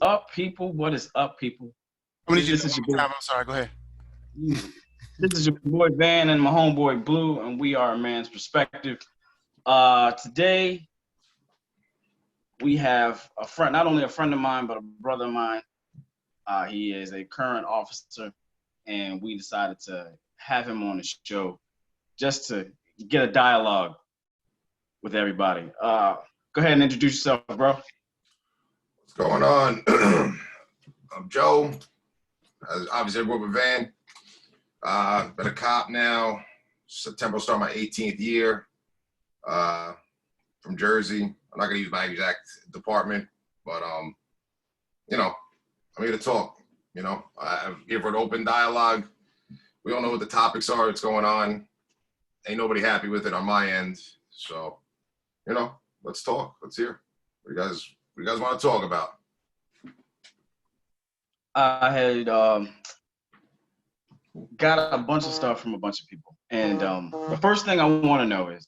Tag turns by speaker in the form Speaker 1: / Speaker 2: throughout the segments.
Speaker 1: up, people? What is up, people?
Speaker 2: I'm gonna need you to
Speaker 1: This
Speaker 2: do it
Speaker 1: is
Speaker 2: one
Speaker 1: your
Speaker 2: more
Speaker 1: boy.
Speaker 2: time. I'm sorry. Go ahead.
Speaker 1: This is your boy Vann and my homeboy Blue, and we are a man's perspective. Today we have a friend, not only a friend of mine, but a brother of mine. He is a current officer, and we decided to have him on the show just to get a dialogue with everybody. Go ahead and introduce yourself, bro.
Speaker 3: What's going on? I'm Joe. Obviously, I grew up with Van. Been a cop now. September will start my 18th year. From Jersey. I'm not gonna use my exact department, but I'm here to talk. I'm here for an open dialogue. We all know what the topics are. What's going on? Ain't nobody happy with it on my end. So, let's talk. Let's hear. What do you guys want to talk about?
Speaker 1: I had got a bunch of stuff from a bunch of people, and the first thing I want to know is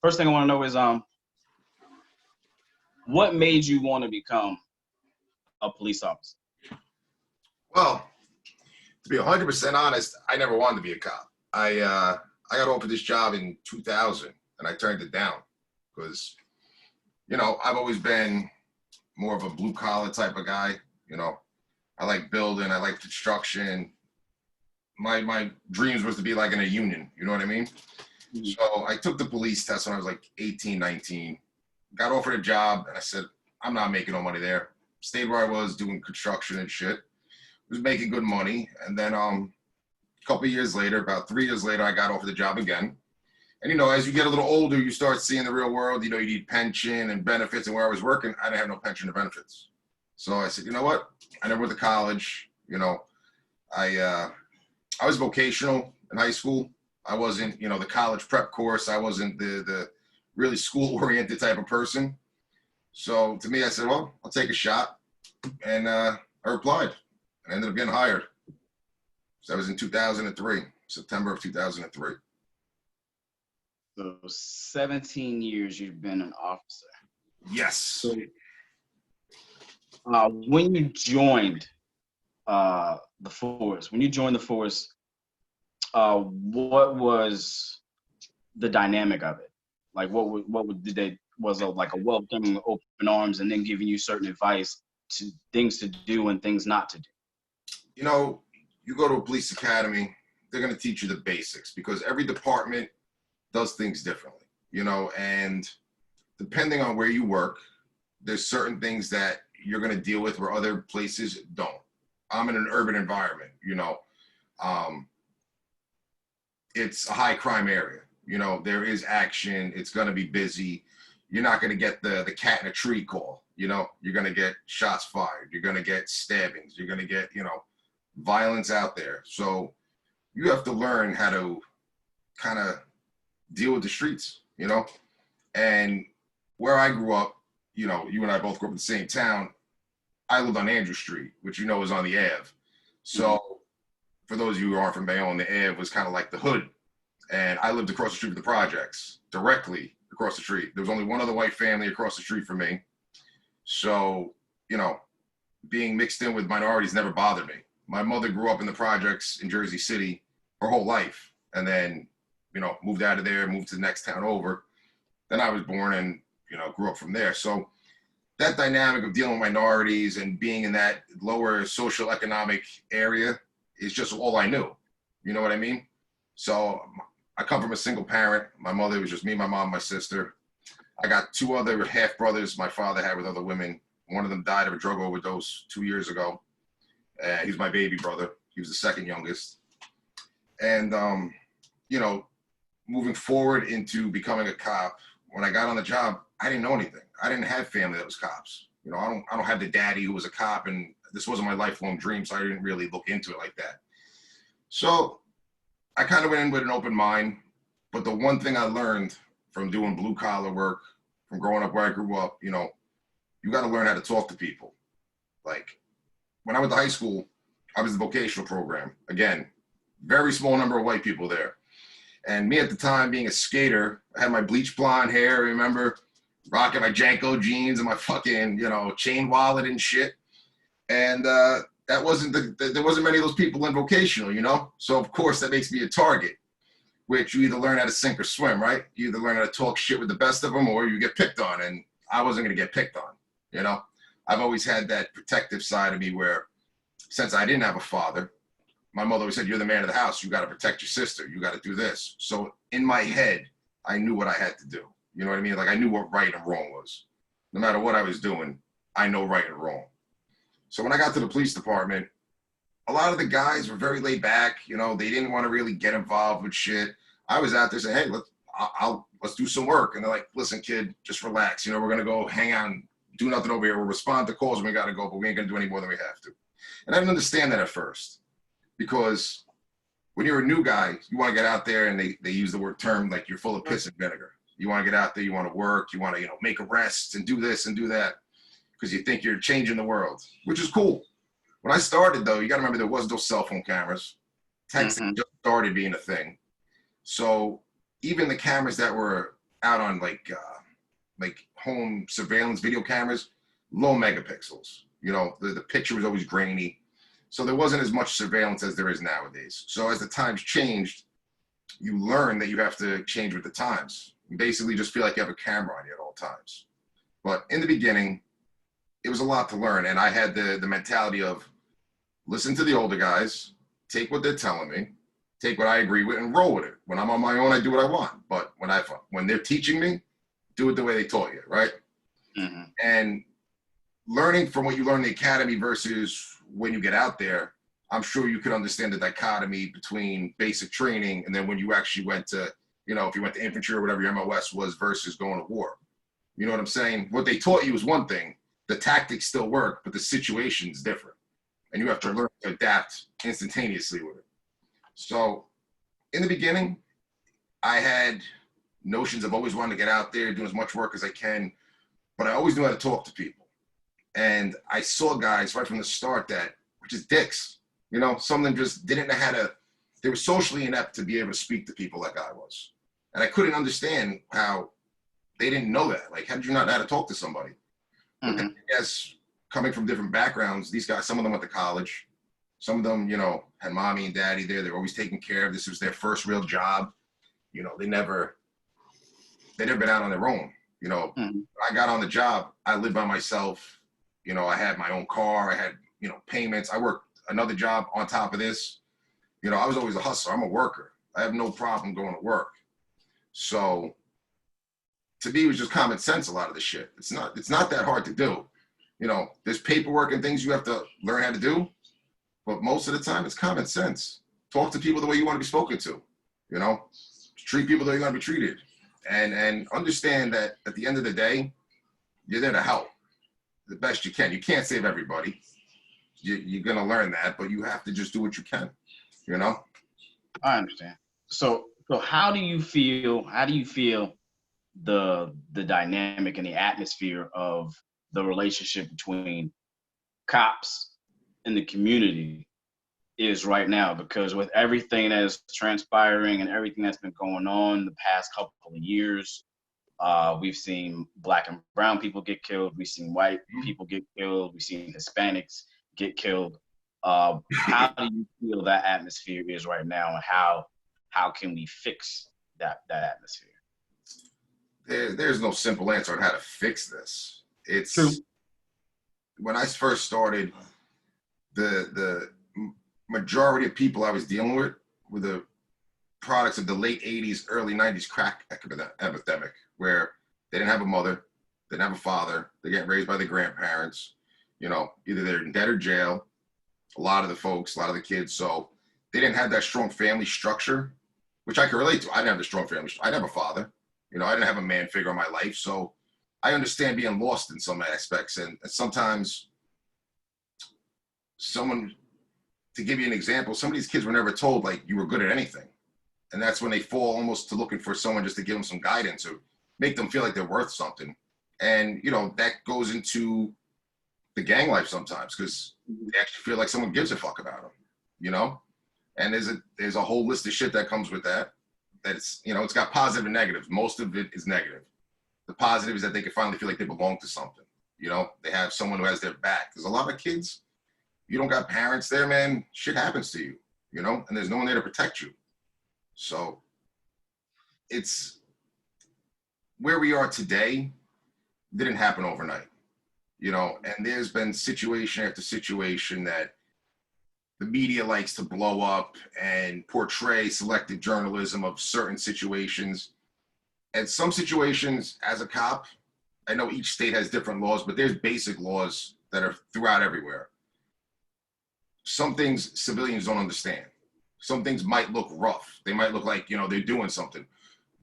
Speaker 1: what made you want to become a police officer?
Speaker 3: Well, to be 100% honest, I never wanted to be a cop. I got offered this job in 2000 and I turned it down because, I've always been more of a blue collar type of guy. I like building, I like construction. My dreams was to be like in a union, you know what I mean?
Speaker 1: Mhm.
Speaker 3: So I took the police test when I was like 18, 19, got offered a job and I said, I'm not making no money there. Stayed where I was doing construction and shit. Was making good money. And then a couple of years later, about 3 years later, I got offered the job again. And, as you get a little older, you start seeing the real world. You need pension and benefits. And where I was working, I didn't have no pension or benefits. So I said, you know what? I never went to college. I was vocational in high school. I wasn't, the college prep course. I wasn't the really school-oriented type of person. So to me, I said, well, I'll take a shot. And I applied and ended up getting hired. So that was in 2003, September of 2003.
Speaker 1: So 17 years you've been an officer.
Speaker 3: Yes.
Speaker 1: So when you joined the force, what was the dynamic of it? Like, did they was it like a welcoming, open arms, and then giving you certain advice to things to do and things not to do?
Speaker 3: You go to a police academy, they're going to teach you the basics because every department does things differently, and depending on where you work, there's certain things that you're going to deal with where other places don't. I'm in an urban environment, it's a high crime area. There is action. It's going to be busy. You're not going to get the cat in a tree call. You're going to get shots fired. You're going to get stabbings. You're going to get, violence out there. So you have to learn how to kind of deal with the streets, and where I grew up, you and I both grew up in the same town. I lived on Andrew Street, which is on the Ave. So for those of you who aren't from Bayonne, the Ave was kind of like the hood. And I lived across the street from the projects, directly across the street. There was only one other white family across the street from me. So, being mixed in with minorities never bothered me. My mother grew up in the projects in Jersey City her whole life. And then, moved out of there, moved to the next town over. Then I was born and, grew up from there. So that dynamic of dealing with minorities and being in that lower social economic area is just all I knew. You know what I mean? So I come from a single parent. My mother was just me, my mom, my sister. I got two other half brothers my father had with other women. One of them died of a drug overdose 2 years ago. He's my baby brother. He was the second youngest. And, moving forward into becoming a cop, when I got on the job, I didn't know anything. I didn't have family that was cops. I don't have the daddy who was a cop, and this wasn't my lifelong dream, so I didn't really look into it like that. So I kind of went in with an open mind, but the one thing I learned from doing blue collar work, from growing up where I grew up, you got to learn how to talk to people. Like when I went to high school, I was in the vocational program. Again, very small number of white people there. And me at the time being a skater, I had my bleach blonde hair, remember, rocking my Janko jeans and my fucking, chain wallet and shit. And that wasn't there wasn't many of those people in vocational, you know? So of course that makes me a target, which you either learn how to sink or swim, right? You either learn how to talk shit with the best of them or you get picked on. And I wasn't going to get picked on, you know? I've always had that protective side of me where since I didn't have a father, my mother always said, you're the man of the house. You got to protect your sister. You got to do this. So in my head, I knew what I had to do. You know what I mean? Like I knew what right and wrong was. No matter what I was doing, I know right and wrong. So when I got to the police department, a lot of the guys were very laid back. You know, they didn't want to really get involved with shit. I was out there saying, hey, let's do some work. And they're like, listen, kid, just relax. You know, we're going to go hang out and do nothing over here. We'll respond to calls when we got to go, but we ain't going to do any more than we have to. And I didn't understand that at first because when you're a new guy, you want to get out there and they use the word term like you're full of piss and vinegar. You want to get out there, you want to work, you want to, make arrests and do this and do that because you think you're changing the world, which is cool. When I started, though, you got to remember there was no cell phone cameras. Texting just started being a thing. So even the cameras that were out on like home surveillance video cameras, low megapixels. You know, the picture was always grainy. So there wasn't as much surveillance as there is nowadays. So as the times changed, you learn that you have to change with the times. You basically just feel like you have a camera on you at all times. But in the beginning, it was a lot to learn. And I had the mentality of listen to the older guys, take what they're telling me, take what I agree with and roll with it. When I'm on my own, I do what I want. But when they're teaching me, do it the way they taught you, right? Mm-hmm. And learning from what you learn in the academy versus when you get out there, I'm sure you could understand the dichotomy between basic training and then when you actually went to, if you went to infantry or whatever your MOS was versus going to war. You know what I'm saying? What they taught you is one thing. The tactics still work, but the situation's different. And you have to learn to adapt instantaneously with it. So in the beginning, I had notions of always wanting to get out there, do as much work as I can, but I always knew how to talk to people. And I saw guys right from the start that were just dicks. Some of them just didn't know how to, they were socially inept to be able to speak to people like I was. And I couldn't understand how they didn't know that. Like, how did you not know how to talk to somebody? Mm-hmm. But then, I guess, coming from different backgrounds, these guys, some of them went to college. Some of them, had mommy and daddy there. They were always taken care of. This was their first real job. They never been out on their own. Mm-hmm. When I got on the job, I lived by myself. I had my own car. I had, payments. I worked another job on top of this. I was always a hustler. I'm a worker. I have no problem going to work. So to me, it was just common sense, a lot of the shit. It's not that hard to do. There's paperwork and things you have to learn how to do. But most of the time, it's common sense. Talk to people the way you want to be spoken to. Treat people the way you want to be treated. And understand that at the end of the day, you're there to help the best you can. You can't save everybody. You're going to learn that, but you have to just do what you can,
Speaker 1: I understand. So how do you feel the dynamic and the atmosphere of the relationship between cops and the community is right now? Because with everything that is transpiring and everything that's been going on the past couple of years, we've seen Black and brown people get killed. We've seen white people get killed. We've seen Hispanics get killed. How do you feel that atmosphere is right now, and how can we fix that atmosphere?
Speaker 3: There's no simple answer on how to fix this. It's
Speaker 1: true.
Speaker 3: When I first started, the majority of people I was dealing with were the products of the late 80s, early 90s crack epidemic, where they didn't have a mother, they didn't have a father, they're getting raised by their grandparents, either they're in debt or jail, a lot of the kids. So they didn't have that strong family structure, which I can relate to. I didn't have the strong family structure. I didn't have a father. I didn't have a man figure in my life. So I understand being lost in some aspects. And sometimes to give you an example, some of these kids were never told, like, you were good at anything. And that's when they fall almost to looking for someone just to give them some guidance or make them feel like they're worth something. And, that goes into the gang life sometimes because they actually feel like someone gives a fuck about them, And there's a whole list of shit that comes with that. That's, it's got positive and negatives. Most of it is negative. The positive is that they can finally feel like they belong to something. They have someone who has their back. There's a lot of kids You don't got parents there, man, shit happens to you, you know, and there's no one there to protect you. So it's where we are today didn't happen overnight, you know, and there's been situation after situation that the media likes to blow up and portray selective journalism of certain situations. And some situations, as a cop, I know each state has different laws, but there's basic laws that are throughout everywhere. Some things civilians don't understand. Some things might look rough. They might look like, you know, they're doing something.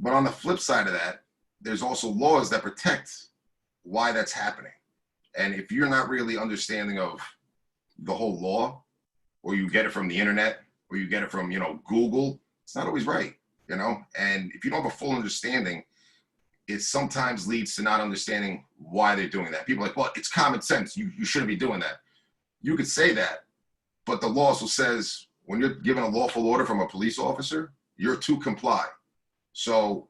Speaker 3: But on the flip side of that, there's also laws that protect why that's happening. And if you're not really understanding of the whole law, or you get it from the internet, or you get it from, you know, Google, it's not always right, you know? And if you don't have a full understanding, it sometimes leads to not understanding why they're doing that. People are like, well, it's common sense. You shouldn't be doing that. You could say that, but the law also says when you're given a lawful order from a police officer, you're to comply. So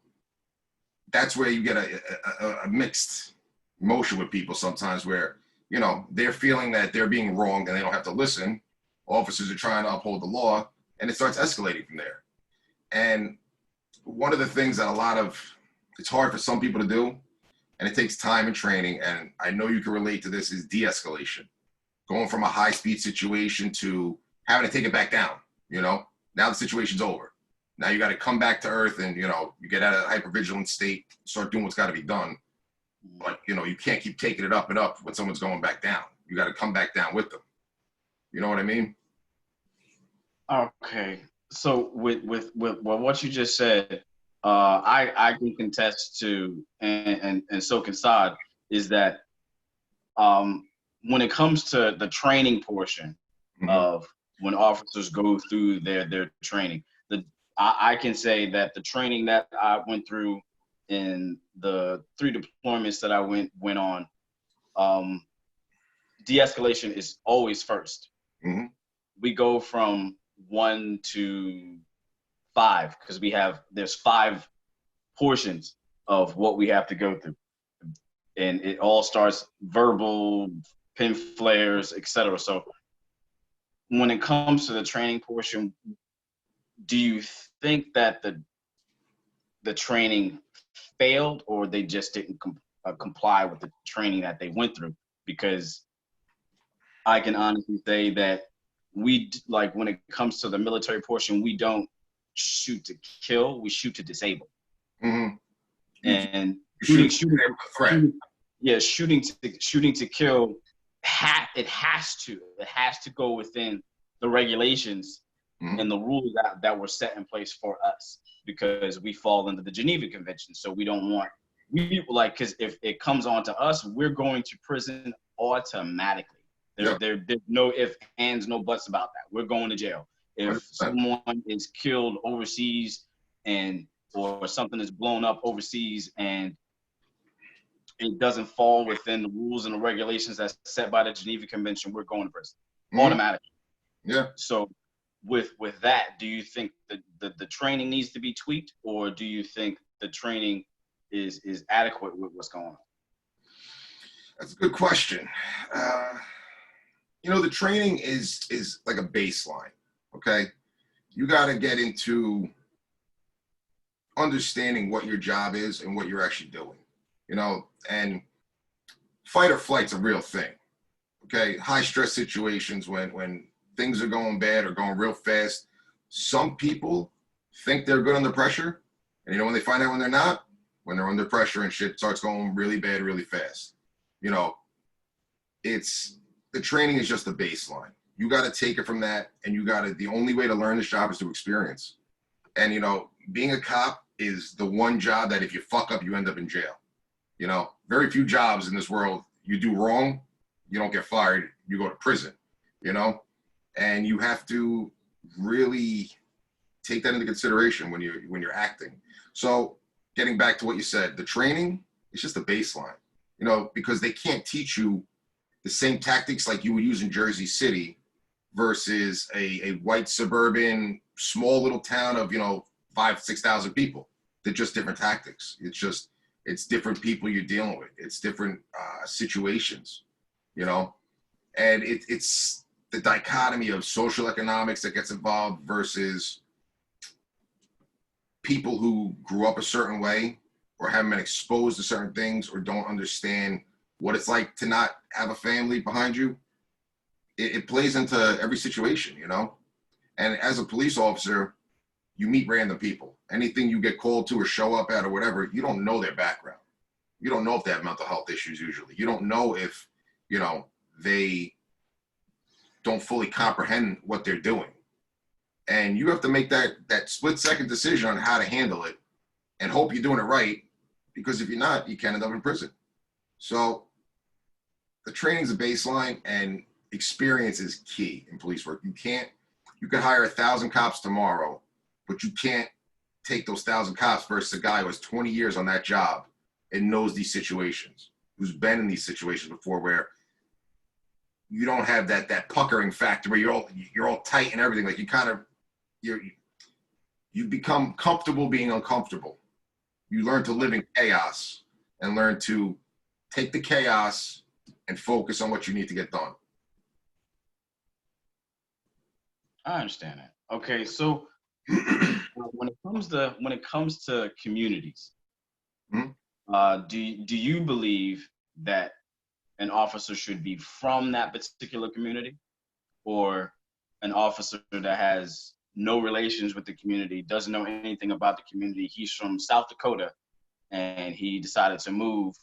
Speaker 3: that's where you get a mixed motion with people sometimes where, you know, they're feeling that they're being wronged and they don't have to listen. Officers are trying to uphold the law, and it starts escalating from there. And one of the things that it's hard for some people to do, and it takes time and training, and I know you can relate to this, is de-escalation. Going from a high-speed situation to having to take it back down, you know? Now the situation's over. Now you got to come back to earth and, you know, you get out of a hypervigilant state, start doing what's got to be done. But, you know, you can't keep taking it up and up when someone's going back down. You got to come back down with them. You know what I mean?
Speaker 1: Okay. So with what you just said, I can contest to, and so can Saad, is that when it comes to the training portion of when officers go through their training, I can say that the training that I went through in the 3 deployments that I went on, de-escalation is always first.
Speaker 3: Mm-hmm.
Speaker 1: We go from 1 to 5 because there's 5 portions of what we have to go through, and it all starts verbal, pin flares, etc. So when it comes to the training portion, do you think that the training failed, or they just didn't comply with the training that they went through? Because I can honestly say that like when it comes to the military portion, we don't shoot to kill, we shoot to disable.
Speaker 3: Mm-hmm.
Speaker 1: And
Speaker 3: shooting
Speaker 1: to kill, it has to go within the regulations and the rules that were set in place for us, because we fall under the Geneva Convention. So we don't want, because if it comes on to us, we're going to prison automatically. There's no ifs, ands, no buts about that. We're going to jail. If someone is killed overseas or something is blown up overseas and it doesn't fall within the rules and the regulations that's set by the Geneva Convention, we're going to prison automatically.
Speaker 3: Yeah.
Speaker 1: So with that, do you think that the training needs to be tweaked, or do you think the training is adequate with what's going on?
Speaker 3: That's a good question. You know, the training is like a baseline, okay? You got to get into understanding what your job is and what you're actually doing, you know, and fight or flight's a real thing, okay? High stress situations when things are going bad or going real fast, some people think they're good under pressure, and you know when they find out when they're not, when they're under pressure and shit starts going really bad really fast. You know, the training is just the baseline. You got to take it from that, and the only way to learn this job is through experience. And, you know, being a cop is the one job that if you fuck up, you end up in jail. You know, very few jobs in this world, you do wrong, you don't get fired, you go to prison, you know? And you have to really take that into consideration when you're acting. So getting back to what you said, the training is just a baseline, you know, because they can't teach you the same tactics like you would use in Jersey City versus a white suburban small little town of, you know, 5,000-6,000 people. They're just different tactics. It's different people you're dealing with. It's different situations, you know, and it's the dichotomy of social economics that gets involved versus people who grew up a certain way or haven't been exposed to certain things or don't understand what it's like to not have a family behind you. It plays into every situation, you know? And as a police officer, you meet random people. Anything you get called to or show up at or whatever, you don't know their background. You don't know if they have mental health issues usually. You don't know if, you know, they don't fully comprehend what they're doing. And you have to make that split-second decision on how to handle it and hope you're doing it right, because if you're not, you can end up in prison. So the training's a baseline, and experience is key in police work. You can hire 1,000 cops tomorrow, but you can't take those 1,000 cops versus a guy who has 20 years on that job and knows these situations, who's been in these situations before, where you don't have that puckering factor where you're all tight and everything. Like you become comfortable being uncomfortable. You learn to live in chaos and learn to take the chaos and focus on what you need to get done.
Speaker 1: I understand that. Okay, so when it comes to communities, do you believe that an officer should be from that particular community, or an officer that has no relations with the community, doesn't know anything about the community? He's from South Dakota and he decided to move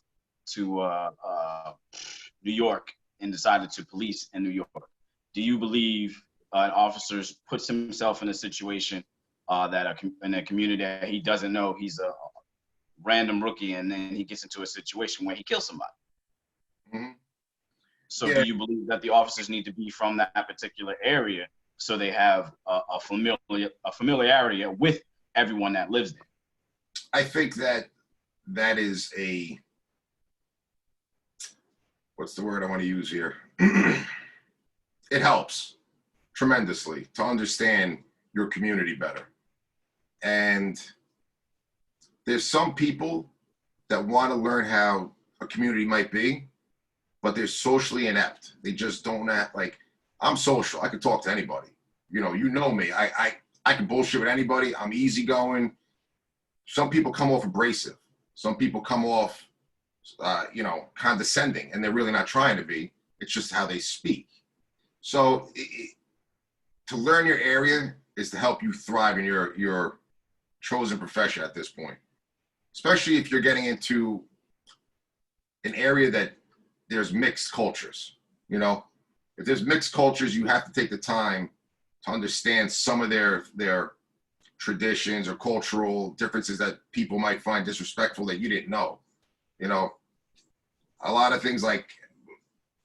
Speaker 1: to New York and decided to police in New York. Do you believe an officer puts himself in a situation in a community that he doesn't know, he's a random rookie, and then he gets into a situation where he kills somebody?
Speaker 3: Mm-hmm.
Speaker 1: So do you believe that the officers need to be from that particular area so they have a familiarity with everyone that lives there?
Speaker 3: I think that is what's the word I want to use here? It helps tremendously to understand your community better. And there's some people that want to learn how a community might be, but they're socially inept. They just don't act like, I'm social. I could talk to anybody. You know me. I can bullshit with anybody. I'm easygoing. Some people come off abrasive. Some people come off, condescending, and they're really not trying to be. It's just how they speak. So to learn your area is to help you thrive in your chosen profession at this point, especially if you're getting into an area that there's mixed cultures. If there's mixed cultures, you have to take the time to understand some of their traditions or cultural differences that people might find disrespectful that you didn't know. A lot of things, like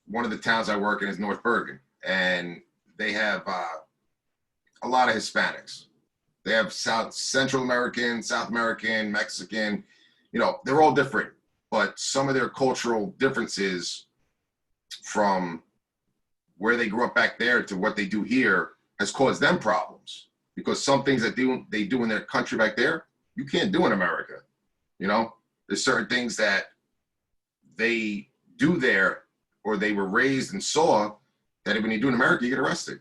Speaker 3: one of the towns I work in is North Bergen, and they have a lot of Hispanics. They have Central American, South American, Mexican, they're all different, but some of their cultural differences from where they grew up back there to what they do here has caused them problems, because some things that they do in their country back there, you can't do in America. There's certain things that they do there, or they were raised and saw, that when you do in America, you get arrested,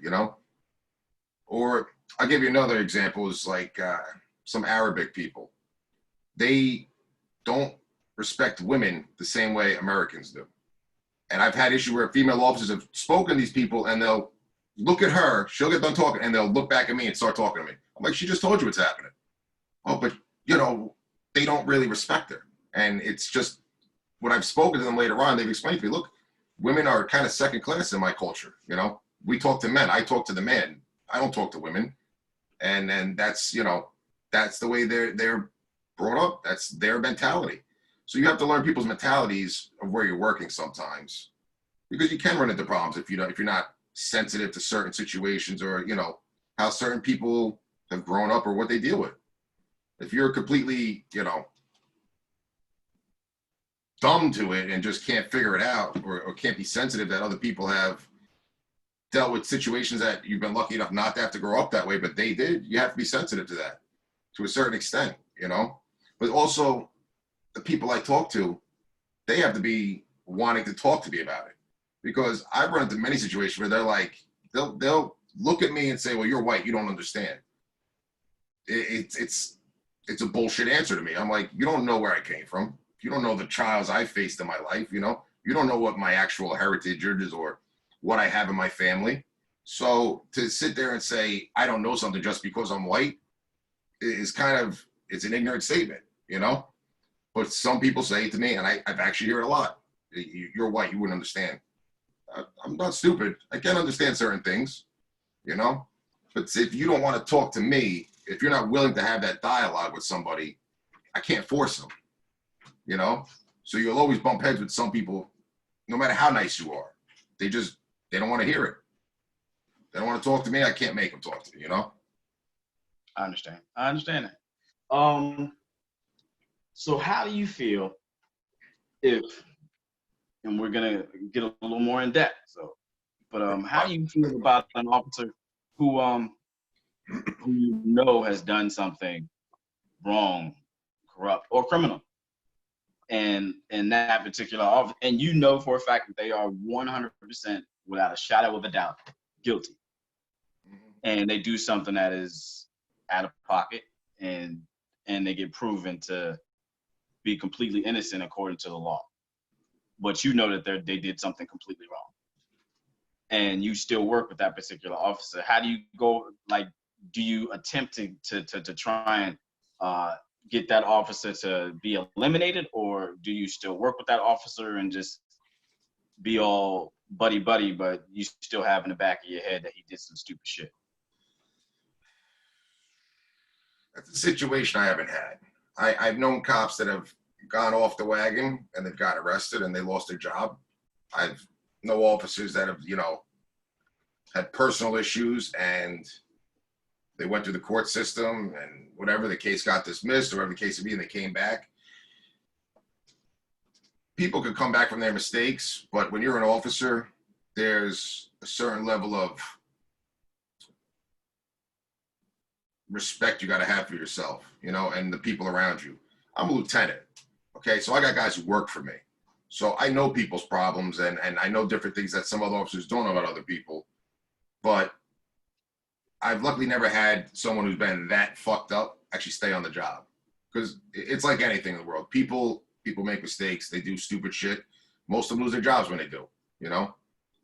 Speaker 3: Or I'll give you another example, is like some Arabic people. They don't respect women the same way Americans do. And I've had issues where female officers have spoken to these people, and they'll look at her, she'll get done talking, and they'll look back at me and start talking to me. I'm like, she just told you what's happening. Oh, but they don't really respect her. And it's just, when I've spoken to them later on, they've explained to me, look, women are kind of second class in my culture. We talk to men, I talk to the men. I don't talk to women. And then that's, that's the way they're brought up. That's their mentality. So you have to learn people's mentalities of where you're working sometimes, because you can run into problems if you're not sensitive to certain situations, or how certain people have grown up or what they deal with. If you're completely dumb to it and just can't figure it out, or can't be sensitive that other people have dealt with situations that you've been lucky enough not to have to grow up that way, but they did, you have to be sensitive to that to a certain extent, but also the people I talk to, they have to be wanting to talk to me about it, because I've run into many situations where they're like, they'll look at me and say, well, you're white, you don't understand. It's a bullshit answer to me. I'm like, you don't know where I came from. You don't know the trials I faced in my life. You don't know what my actual heritage is or what I have in my family. So to sit there and say I don't know something just because I'm white is it's an ignorant statement, But some people say it to me, and I've actually heard it a lot. You're white, you wouldn't understand. I'm not stupid. I can understand certain things, But if you don't want to talk to me, if you're not willing to have that dialogue with somebody, I can't force them, So you'll always bump heads with some people, no matter how nice you are. They don't want to hear it. They don't want to talk to me. I can't make them talk to me,
Speaker 1: I understand that. So how do you feel and we're gonna get a little more in depth. How do you feel about an officer who has done something wrong, corrupt, or criminal, and in that particular office, and for a fact that they are 100% without a shadow of a doubt guilty, and they do something that is out of pocket, and they get proven to be completely innocent according to the law, but that they did something completely wrong, and you still work with that particular officer. How do you go? Do you attempt to try and get that officer to be eliminated, or do you still work with that officer and just be all buddy, but you still have in the back of your head that he did some stupid shit?
Speaker 3: That's a situation I haven't had. I've known cops that have gone off the wagon and they've got arrested and they lost their job. I've known officers that have, had personal issues and they went through the court system and whatever, the case got dismissed or whatever the case would be, and they came back. People could come back from their mistakes, but when you're an officer, there's a certain level of respect you got to have for yourself, and the people around you. I'm a lieutenant, okay? So I got guys who work for me. So I know people's problems and I know different things that some other officers don't know about other people. But I've luckily never had someone who's been that fucked up actually stay on the job. Because it's like anything in the world. People make mistakes. They do stupid shit. Most of them lose their jobs when they do,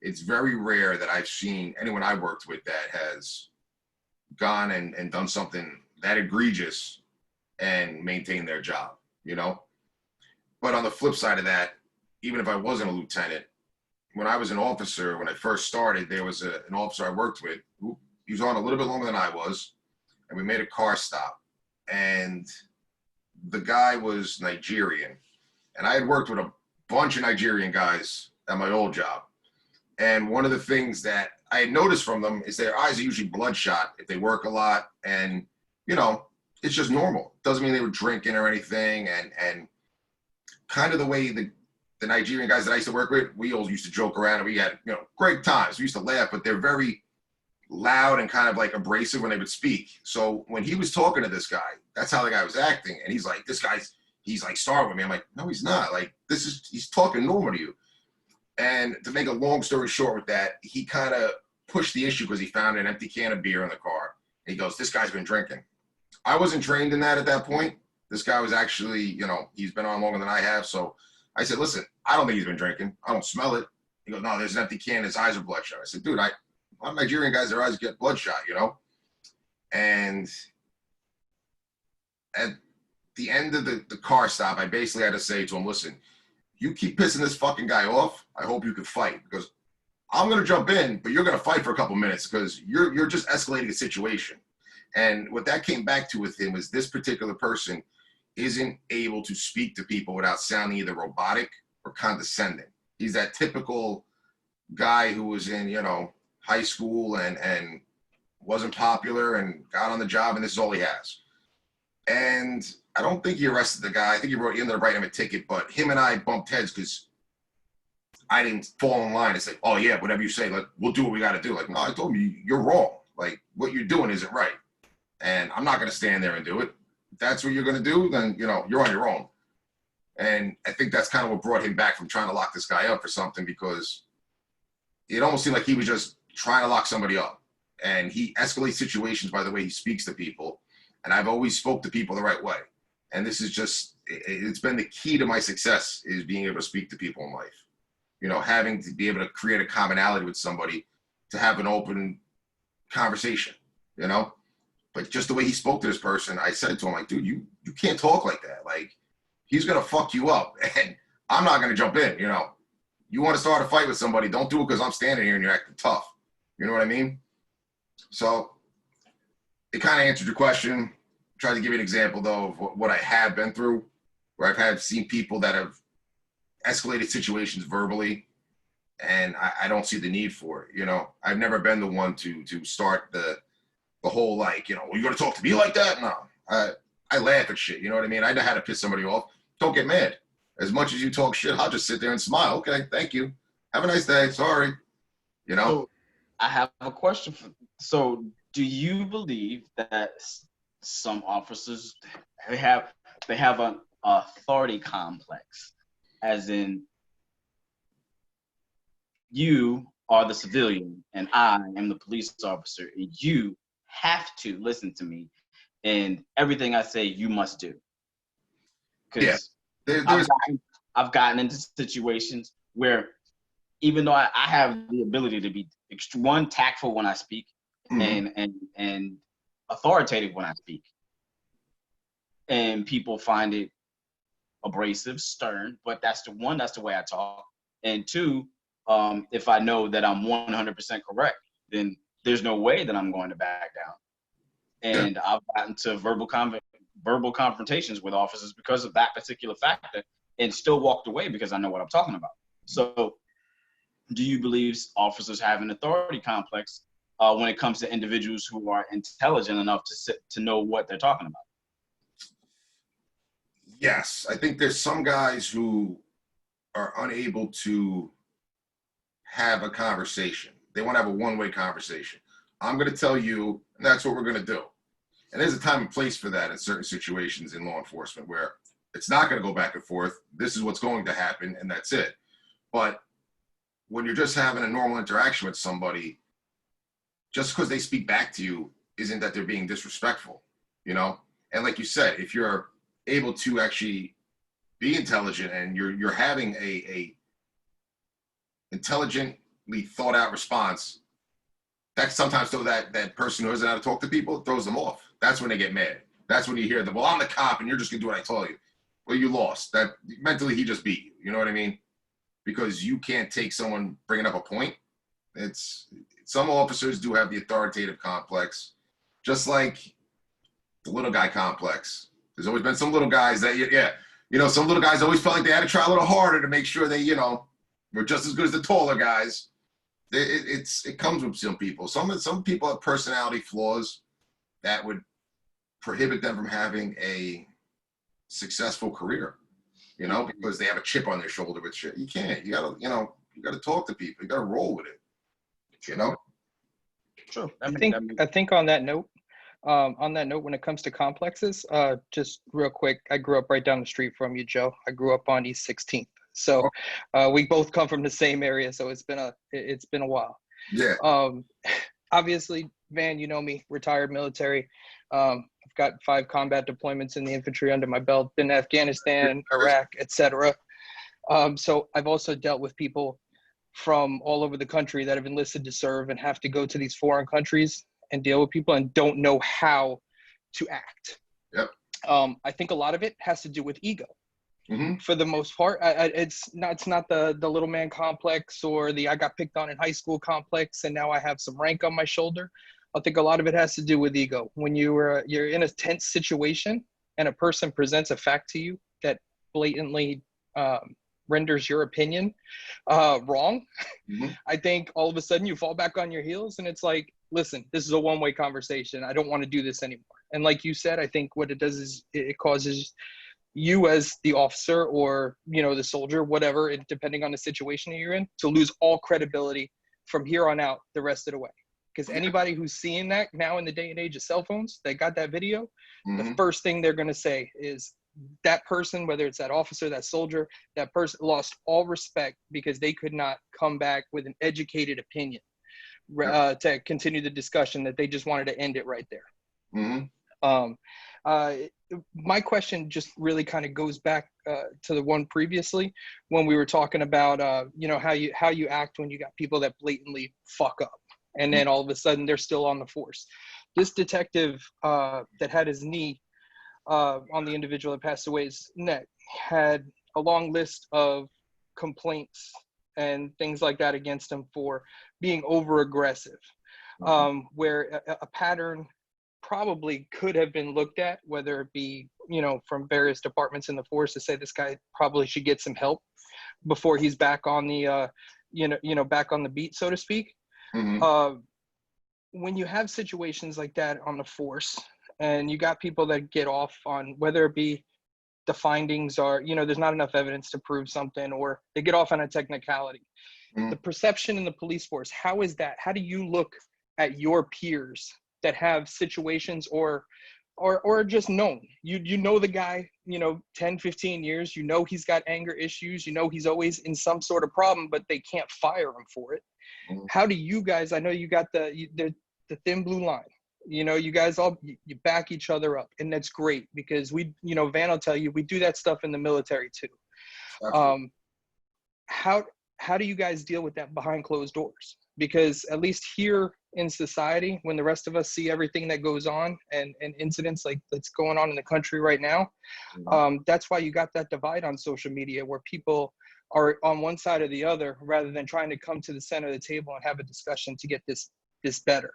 Speaker 3: It's very rare that I've seen anyone I worked with that has gone and done something that egregious and maintained their job, But on the flip side of that, even if I wasn't a lieutenant, when I was an officer, when I first started, there was an officer I worked with who he was on a little bit longer than I was, and we made a car stop. And the guy was Nigerian, and I had worked with a bunch of Nigerian guys at my old job. And one of the things that I had noticed from them is their eyes are usually bloodshot if they work a lot, and it's just normal. Doesn't mean they were drinking or anything, and kind of the way the Nigerian guys that I used to work with, we all used to joke around and we had, great times. We used to laugh, but they're very loud and kind of like abrasive when they would speak. So when he was talking to this guy, that's how the guy was acting. And he's like, he's like starting with me. I'm like, no, he's not. Like, he's talking normal to you. And to make a long story short with that, he kind of pushed the issue because he found an empty can of beer in the car. And he goes, this guy's been drinking. I wasn't trained in that at that point. This guy was actually, he's been on longer than I have. So I said, listen, I don't think he's been drinking. I don't smell it. He goes, no, there's an empty can. His eyes are bloodshot. I said, dude, a lot of Nigerian guys, their eyes get bloodshot, And at the end of the car stop, I basically had to say to him, listen, you keep pissing this fucking guy off, I hope you can fight. Because I'm going to jump in, but you're going to fight for a couple minutes because you're just escalating a situation. And what that came back to with him is this particular person isn't able to speak to people without sounding either robotic or condescending. He's that typical guy who was in, high school and wasn't popular and got on the job, and this is all he has. And I don't think he arrested the guy. I think he ended up writing him a ticket, but him and I bumped heads because I didn't fall in line and say, oh yeah, whatever you say, we'll do what we got to do. Like, no, I told him, you're wrong. Like, what you're doing isn't right. And I'm not going to stand there and do it. If that's what you're going to do, then, you're on your own. And I think that's kind of what brought him back from trying to lock this guy up for something, because it almost seemed like he was just trying to lock somebody up. And he escalates situations by the way he speaks to people. And I've always spoke to people the right way. And this is just, it's been the key to my success, is being able to speak to people in life. You know, having to be able to create a commonality with somebody to have an open conversation, you know? But just the way he spoke to this person, I said to him, like, dude, you can't talk like that. Like, he's going to fuck you up. And I'm not going to jump in, you know? You want to start a fight with somebody, don't do it because I'm standing here and you're acting tough. You know what I mean? So it kind of answered your question. Tried to give you an example, though, of what I have been through, where I've seen people that have escalated situations verbally, and I don't see the need for it. You know, I've never been the one to start the whole, like, you know, well, you going to talk to me like that? No, I laugh at shit. You know what I mean? I know how to piss somebody off. Don't get mad. As much as you talk shit, I'll just sit there and smile. Okay, thank you. Have a nice day. Sorry. You know?
Speaker 1: So I have a question. So do you believe that some officers, they have an authority complex, as in you are the civilian and I am the police officer, and you have to listen to me, and everything I say you must do? Because I've gotten into situations where, even though I have the ability to be tactful when I speak, and authoritative when I speak, and people find it abrasive, stern, but that's the way I talk. And two, if I know that I'm 100% correct, then there's no way that I'm going to back down. And I've gotten to verbal confrontations with officers because of that particular factor, and still walked away because I know what I'm talking about. So do you believe officers have an authority complex when it comes to individuals who are intelligent enough to know what they're talking about?
Speaker 3: Yes, I think there's some guys who are unable to have a conversation. They want to have a one-way conversation. I'm going to tell you, and that's what we're going to do. And there's a time and place for that in certain situations in law enforcement, where it's not going to go back and forth. This is what's going to happen, and that's it. But when you're just having a normal interaction with somebody, just because they speak back to you isn't that they're being disrespectful, you know? And like you said, if you're able to actually be intelligent and you're having a intelligently thought out response, that sometimes, though, that person who doesn't know how to talk to people throws them off. That's when they get mad. That's when you hear them, well, I'm the cop and you're just gonna do what I tell you. Well, you lost. That mentally he just beat you. You know what I mean? Because you can't take someone bringing up a point. It's some officers do have the authoritative complex, just like the little guy complex. There's always been some little guys that, some little guys always felt like they had to try a little harder to make sure they, were just as good as the taller guys. It comes with some people. Some people have personality flaws that would prohibit them from having a successful career, because they have a chip on their shoulder with shit. You can't. You gotta talk to people. You gotta roll with it.
Speaker 1: True.
Speaker 2: I think on that note, when it comes to complexes, just real quick, I grew up right down the street from you, Joe. I grew up on East 16th. So we both come from the same area. So it's been a while.
Speaker 3: Yeah.
Speaker 2: Obviously, Van, you know me, retired military. I've got 5 combat deployments in the infantry under my belt, been to Afghanistan, Iraq, etc. So I've also dealt with people from all over the country that have enlisted to serve and have to go to these foreign countries and deal with people and don't know how to act.
Speaker 3: Yep.
Speaker 2: I think a lot of it has to do with ego.
Speaker 3: Mm-hmm.
Speaker 2: For the most part, it's not the little man complex or the I got picked on in high school complex and now I have some rank on my shoulder. I think a lot of it has to do with ego. When you're in a tense situation and a person presents a fact to you that blatantly renders your opinion wrong,
Speaker 3: mm-hmm.
Speaker 2: I think all of a sudden you fall back on your heels and it's like, listen, this is a one-way conversation. I don't want to do this anymore. And like you said, I think what it does is it causes you as the officer or, the soldier, whatever, depending on the situation that you're in, to lose all credibility from here on out the rest of the way. Because anybody who's seeing that now in the day and age of cell phones, that got that video,
Speaker 3: mm-hmm.
Speaker 2: the first thing they're going to say is that person, whether it's that officer, that soldier, that person lost all respect because they could not come back with an educated opinion. to continue the discussion, that they just wanted to end it right there.
Speaker 3: Mm-hmm.
Speaker 2: My question just really kind of goes back to the one previously when we were talking about how you act when you got people that blatantly fuck up, and then all of a sudden they're still on the force. This detective that had his knee on the individual that passed away's neck had a long list of complaints and things like that against him for being over aggressive, where a pattern probably could have been looked at, whether it be, from various departments in the force, to say this guy probably should get some help before he's back on the, back on the beat, so to speak.
Speaker 3: Mm-hmm.
Speaker 2: When you have situations like that on the force, and you got people that get off on, whether it be the findings are, there's not enough evidence to prove something, or they get off on a technicality.
Speaker 3: Mm-hmm.
Speaker 2: The perception in the police force, how is that? How do you look at your peers that have situations or just known, you know the guy, 10, 15 years, he's got anger issues, he's always in some sort of problem, but they can't fire him for it.
Speaker 3: Mm-hmm.
Speaker 2: How do you guys, I know you got the thin blue line, you guys all, you back each other up, and that's great, because we, Vann will tell you, we do that stuff in the military too.
Speaker 3: Absolutely.
Speaker 2: How do you guys deal with that behind closed doors? Because at least here in society, when the rest of us see everything that goes on and incidents like that's going on in the country right now, that's why you got that divide on social media, where people are on one side or the other, rather than trying to come to the center of the table and have a discussion to get this better.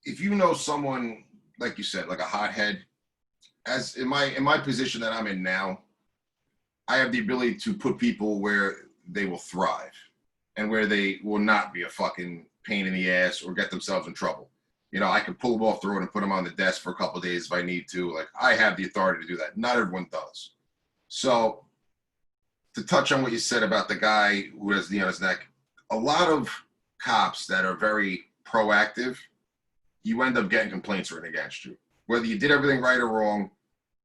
Speaker 3: If you know someone, like you said, like a hothead, as in my position that I'm in now, I have the ability to put people where they will thrive and where they will not be a fucking pain in the ass or get themselves in trouble. I can pull them off the road and put them on the desk for a couple of days if I need to. Like, I have the authority to do that. Not everyone does. So to touch on what you said about the guy who has knee on his neck, a lot of cops that are very proactive, you end up getting complaints written against you. Whether you did everything right or wrong,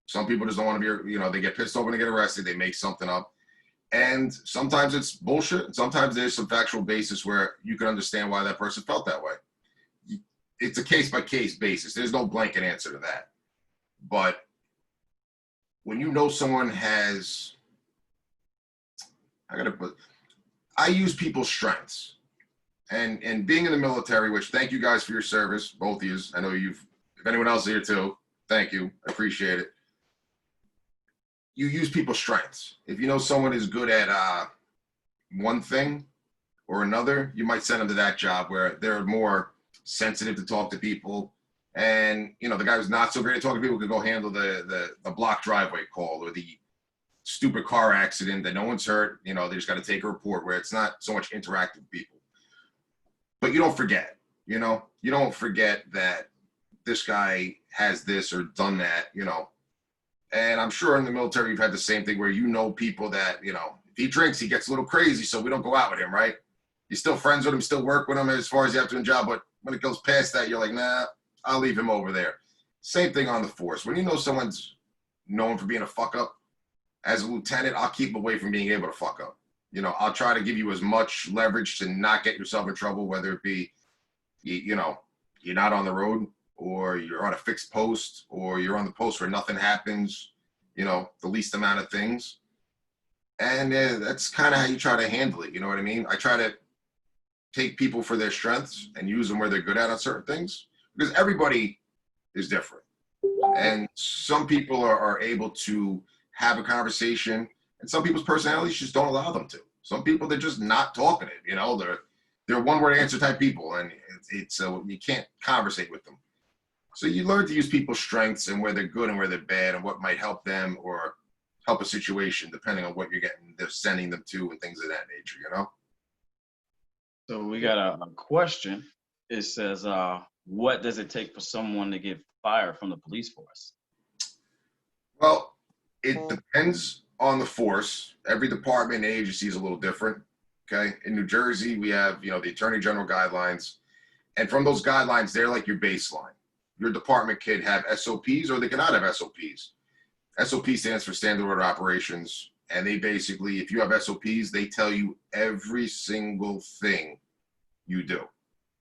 Speaker 3: some people just don't want to be, they get pissed off when they get arrested, they make something up. And sometimes it's bullshit. And sometimes there's some factual basis where you can understand why that person felt that way. It's a case-by-case basis. There's no blanket answer to that. But when you know someone has, I use people's strengths. And being in the military, which thank you guys for your service, both of you. I know if anyone else is here too, thank you. I appreciate it. You use people's strengths. If you know someone is good at one thing or another, you might send them to that job where they're more sensitive to talk to people. And, the guy who's not so great at talking to people could go handle the block driveway call or the stupid car accident that no one's hurt. They just got to take a report where it's not so much interactive with people. But you don't forget, you don't forget that this guy has this or done that, And I'm sure in the military, you've had the same thing where people that, if he drinks, he gets a little crazy, so we don't go out with him, right? You're still friends with him, still work with him as far as you have to in job, but when it goes past that, you're like, nah, I'll leave him over there. Same thing on the force. When you know someone's known for being a fuck up, as a lieutenant, I'll keep him away from being able to fuck up. I'll try to give you as much leverage to not get yourself in trouble, whether it be, you're not on the road, or you're on a fixed post, or you're on the post where nothing happens, the least amount of things. And that's kind of how you try to handle it. You know what I mean? I try to take people for their strengths and use them where they're good at on certain things, because everybody is different. And some people are able to have a conversation, and some people's personalities just don't allow them to. Some people, they're just not talking it, they're one-word answer type people, and it's you can't conversate with them. So you learn to use people's strengths and where they're good and where they're bad and what might help them or help a situation, depending on what they're sending them to and things of that nature,
Speaker 1: So we got a question. It says, what does it take for someone to get fired from the police force?
Speaker 3: Well, it depends on the force. Every department and agency is a little different, okay? In New Jersey, we have, the Attorney General guidelines. And from those guidelines, they're like your baseline. Your department could have SOPs or they cannot have SOPs. SOP stands for Standard Order Operations. And they basically, if you have SOPs, they tell you every single thing you do,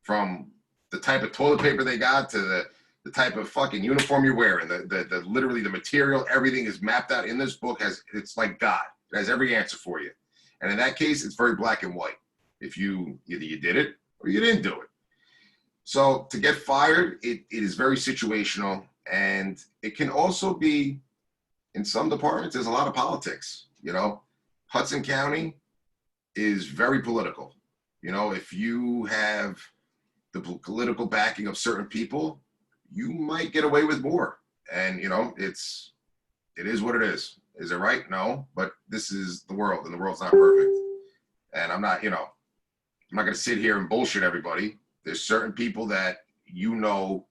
Speaker 3: from the type of toilet paper they got to the type of fucking uniform you're wearing, the literally the material, everything is mapped out in this book. It's like God. It has every answer for you. And in that case, it's very black and white. If you either you did it or you didn't do it. So to get fired, it is very situational, and it can also be, in some departments, there's a lot of politics. You know, Hudson County is very political. You know, if you have the political backing of certain people, you might get away with more. And, you know, it is what it is. Is it right? No, but this is the world, and the world's not perfect. And I'm not going to sit here and bullshit everybody. There's certain people that, you know,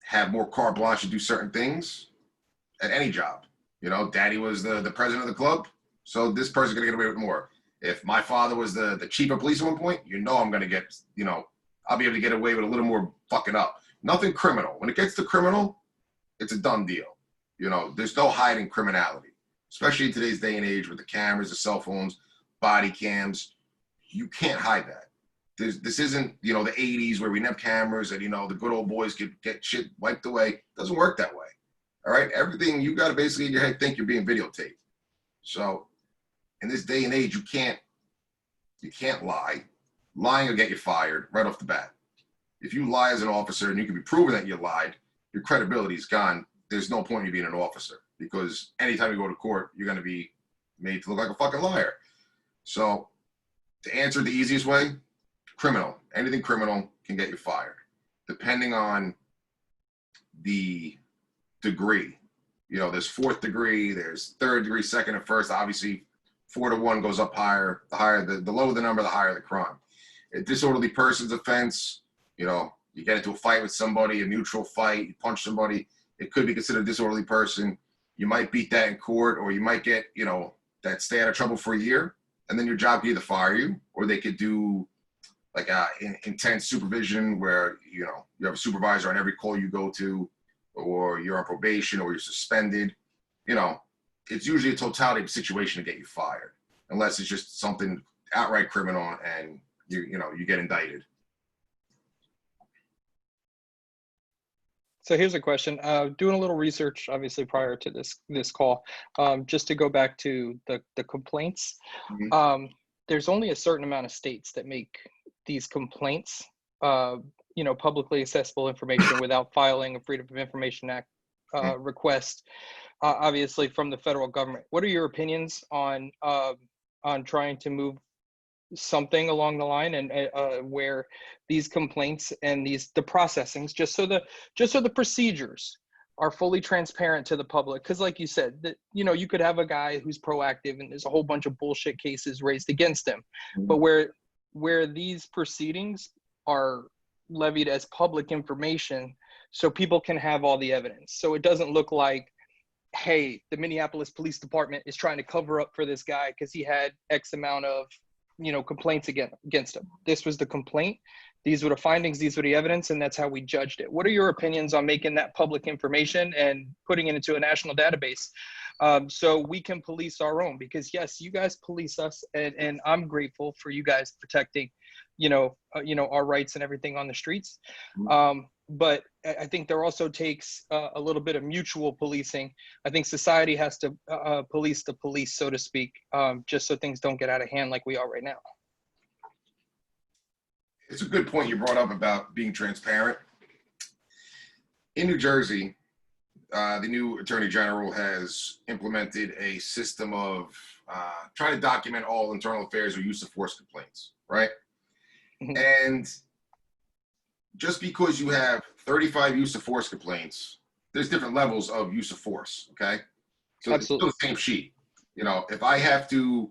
Speaker 3: have more carte blanche to do certain things at any job. You know, daddy was the president of the club, so this person's going to get away with more. If my father was the chief of police at one point, you know I'm going to get, you know, I'll be able to get away with a little more fucking up. Nothing criminal. When it gets to criminal, it's a done deal. You know, there's no hiding criminality, especially in today's day and age with the cameras, the cell phones, body cams. You can't hide that. This isn't, you know, the 80s where we didn't have cameras and, you know, the good old boys could get shit wiped away. It doesn't work that way. All right. Everything you got to basically in your head think you're being videotaped. So in this day and age, you can't lie. Lying will get you fired right off the bat. If you lie as an officer and you can be proven that you lied, your credibility is gone. There's no point in you being an officer, because anytime you go to court, you're going to be made to look like a fucking liar. So to answer the easiest way, criminal. Anything criminal can get you fired, depending on the degree. You know, there's 4th degree, there's 3rd degree, 2nd and 1st. Obviously, 4 to 1 goes up higher. The lower the number, the higher the crime. A disorderly person's offense, you know, you get into a fight with somebody, a mutual fight, you punch somebody, it could be considered a disorderly person. You might beat that in court, or you might get, you know, that stay out of trouble for a year, and then your job could either fire you, or they could do like intense supervision where, you know, you have a supervisor on every call you go to, or you're on probation, or you're suspended. You know, it's usually a totality of situation to get you fired, unless it's just something outright criminal and you get indicted.
Speaker 2: So here's a question. Doing a little research, obviously, prior to this call, just to go back to the complaints.
Speaker 3: Mm-hmm.
Speaker 2: There's only a certain amount of states that make these complaints, you know, publicly accessible information without filing a Freedom of Information Act request, obviously from the federal government. What are your opinions on trying to move something along the line and where these complaints and the processings, just so the procedures are fully transparent to the public? Because like you said, that, you know, you could have a guy who's proactive and there's a whole bunch of bullshit cases raised against him, but where these proceedings are levied as public information, so people can have all the evidence, so it doesn't look like, hey, the Minneapolis Police Department is trying to cover up for this guy because he had X amount of, you know, complaints against him. This was the complaint. These were the findings. These were the evidence, and that's how we judged it. What are your opinions on making that public information and putting it into a national database, so we can police our own? Because yes, you guys police us, and I'm grateful for you guys protecting, you know, our rights and everything on the streets. But I think there also takes a little bit of mutual policing. I think society has to police the police, so to speak, just so things don't get out of hand like we are right now.
Speaker 3: It's a good point you brought up about being transparent. In New Jersey, the new Attorney General has implemented a system of trying to document all internal affairs or use of force complaints, right? Mm-hmm. And just because you have 35 use of force complaints, there's different levels of use of force, okay? So It's still the same sheet. You know, if I have to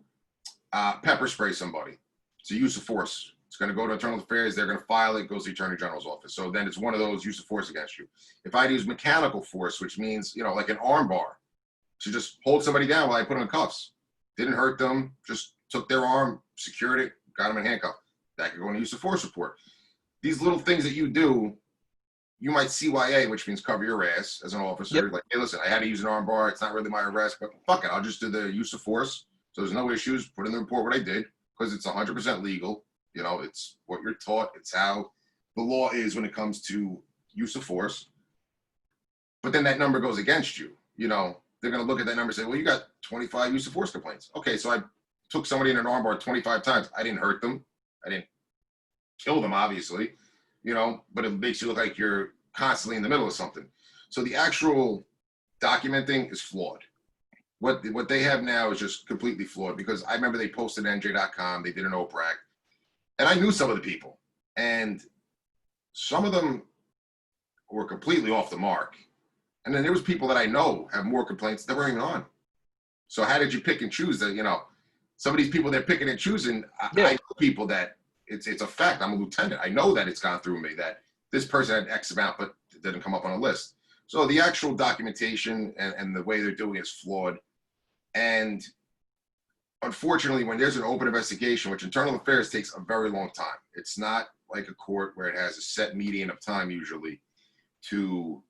Speaker 3: pepper spray somebody, it's a use of force. It's going to go to internal affairs. They're going to file it. It goes to the Attorney General's office. So then it's one of those use of force against you. If I use mechanical force, which means, you know, like an arm bar, to just hold somebody down while I put them in cuffs. Didn't hurt them, just took their arm, secured it, got them in handcuffs. That could go in a use of force report. These little things that you do, you might CYA, which means cover your ass as an officer.
Speaker 2: Yep.
Speaker 3: Like, hey, listen, I had to use an arm bar. It's not really my arrest, but fuck it. I'll just do the use of force. So there's no issues. Put in the report what I did because it's 100% legal. You know, it's what you're taught. It's how the law is when it comes to use of force. But then that number goes against you. You know, they're going to look at that number and say, well, you got 25 use of force complaints. Okay, so I took somebody in an armbar 25 times. I didn't hurt them. I didn't kill them, obviously, you know, but it makes you look like you're constantly in the middle of something. So the actual documenting is flawed. What they have now is just completely flawed, because I remember they posted NJ.com, they did an OPRAC, and I knew some of the people, and some of them were completely off the mark. And then there was people that I know have more complaints that weren't even on. So how did you pick and choose that? You know, some of these people they're picking and choosing, I know people that it's a fact. I'm a lieutenant. I know that it's gone through me, that this person had X amount, but it didn't come up on a list. So the actual documentation and the way they're doing it is flawed. And unfortunately, when there's an open investigation, which internal affairs takes a very long time, it's not like a court where it has a set median of time usually to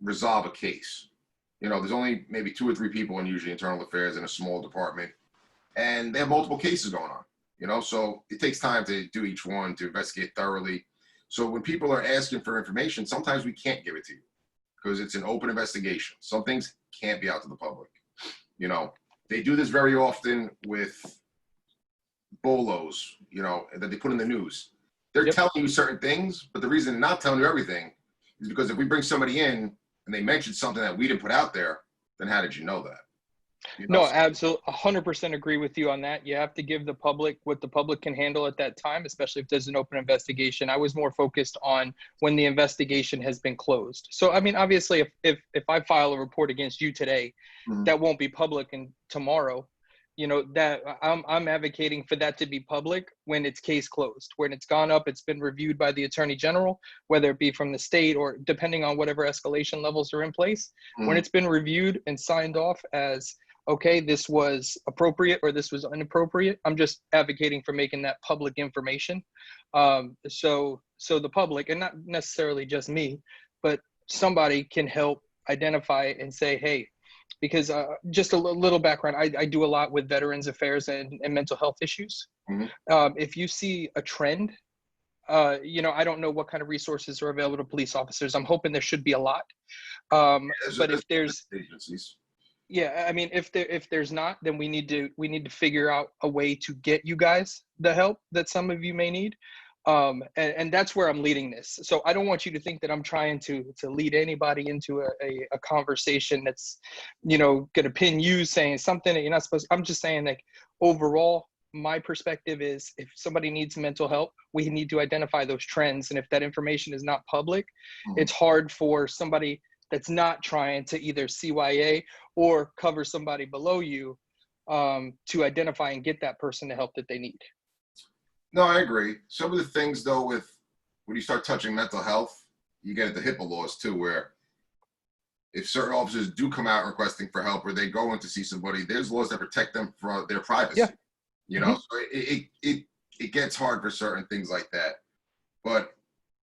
Speaker 3: resolve a case. You know, there's only maybe 2 or 3 people in usually internal affairs in a small department, and they have multiple cases going on, you know, so it takes time to do each one, to investigate thoroughly. So when people are asking for information, sometimes we can't give it to you because it's an open investigation. Some things can't be out to the public. You know, they do this very often with bolos, you know, that they put in the news. They're telling you certain things, but the reason they're not telling you everything is because if we bring somebody in and they mention something that we didn't put out there, then how did you know that? You know?
Speaker 2: No, absolutely. 100% agree with you on that. You have to give the public what the public can handle at that time, especially if there's an open investigation. I was more focused on when the investigation has been closed. So, I mean, obviously, if I file a report against you today, that won't be public and tomorrow, you know, that I'm advocating for that to be public when it's case closed, when it's gone up, it's been reviewed by the Attorney General, whether it be from the state or depending on whatever escalation levels are in place. When it's been reviewed and signed off as, okay, this was appropriate or this was inappropriate, I'm just advocating for making that public information. So the public, and not necessarily just me, but somebody can help identify and say, hey, because just a little background, I do a lot with veterans affairs and mental health issues. If you see a trend, you know, I don't know what kind of resources are available to police officers. I'm hoping there should be a lot. But if there's agencies. Yeah, I mean, if there's not, then we need to figure out a way to get you guys the help that some of you may need. And that's where I'm leading this. So I don't want you to think that I'm trying to lead anybody into a conversation that's, you know, going to pin you saying something that you're not supposed to. I'm just saying, like, overall, my perspective is if somebody needs mental help, we need to identify those trends. And if that information is not public, it's hard for somebody that's not trying to either CYA or cover somebody below you to identify and get that person the help that they need.
Speaker 3: No, I agree. Some of the things, though, with when you start touching mental health, you get into HIPAA laws, too, where if certain officers do come out requesting for help or they go in to see somebody, there's laws that protect them for their privacy. Yeah. You know, so it gets hard for certain things like that. But,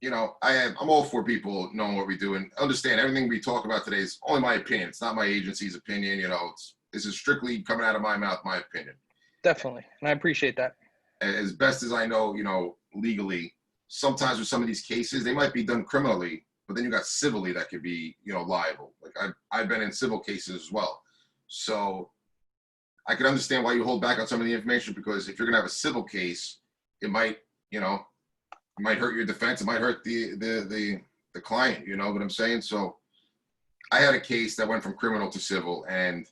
Speaker 3: you know, I'm all for people knowing what we do and understand everything we talk about today is only my opinion. It's not my agency's opinion. You know, this is strictly coming out of my mouth, my opinion.
Speaker 2: Definitely. And I appreciate that.
Speaker 3: As best as I know, you know, legally, sometimes with some of these cases, they might be done criminally, but then you got civilly that could be, you know, liable. Like I've been in civil cases as well. So I can understand why you hold back on some of the information, because if you're going to have a civil case, it might, you know, it might hurt your defense. It might hurt the client, you know what I'm saying? So I had a case that went from criminal to civil, and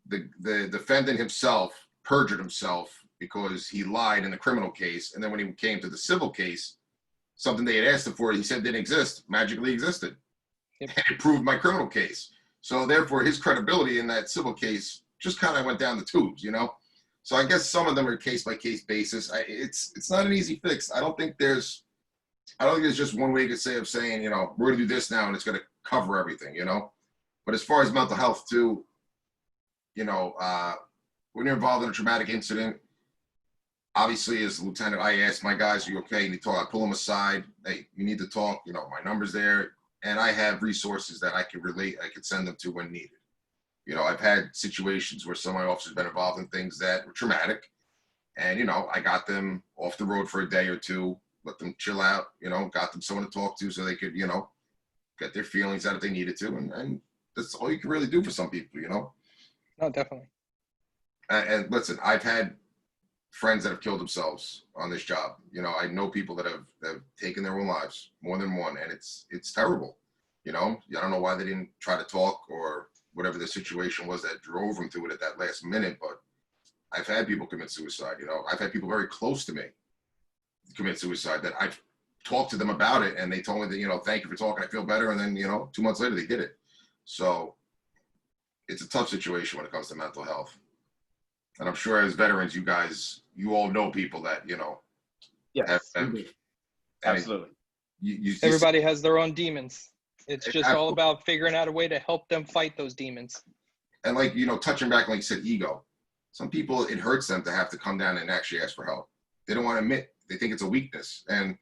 Speaker 3: the defendant himself perjured himself because he lied in the criminal case. And then when he came to the civil case, something they had asked him for, he said didn't exist, magically existed. Yep. And it proved my criminal case. So therefore his credibility in that civil case just kind of went down the tubes, you know? So I guess some of them are case by case basis. It's not an easy fix. I don't think there's just one way you could say of saying, you know, we're gonna do this now and it's gonna cover everything, you know? But as far as mental health too, you know, when you're involved in a traumatic incident, obviously, as a lieutenant, I asked my guys, "Are you okay?" And they talk. I pull them aside. Hey, you need to talk. You know, my number's there, and I have resources that I can relate. I can send them to when needed. You know, I've had situations where some of my officers have been involved in things that were traumatic, and you know, I got them off the road for a day or two, let them chill out. You know, got them someone to talk to so they could, you know, get their feelings out if they needed to, and that's all you can really do for some people. You know.
Speaker 2: No, definitely.
Speaker 3: And listen, I've had friends that have killed themselves on this job. You know, I know people that have taken their own lives, more than one, and it's terrible. You know, I don't know why they didn't try to talk or whatever the situation was that drove them to it at that last minute. But I've had people commit suicide. You know, I've had people very close to me commit suicide that I've talked to them about it, and they told me that, you know, thank you for talking, I feel better, and then, you know, 2 months later they did it. So it's a tough situation when it comes to mental health. And I'm sure as veterans, you all know people that, you know,
Speaker 1: Yes,
Speaker 3: have,
Speaker 1: we do.
Speaker 3: I mean,
Speaker 1: Absolutely.
Speaker 3: you
Speaker 2: Everybody has their own demons. It's just all
Speaker 3: Absolutely.
Speaker 2: about figuring out a way to help them fight those demons.
Speaker 3: And like, you know, touching back, like you said, ego. Some people, it hurts them to have to come down and actually ask for help. They don't want to admit, they think it's a weakness. And,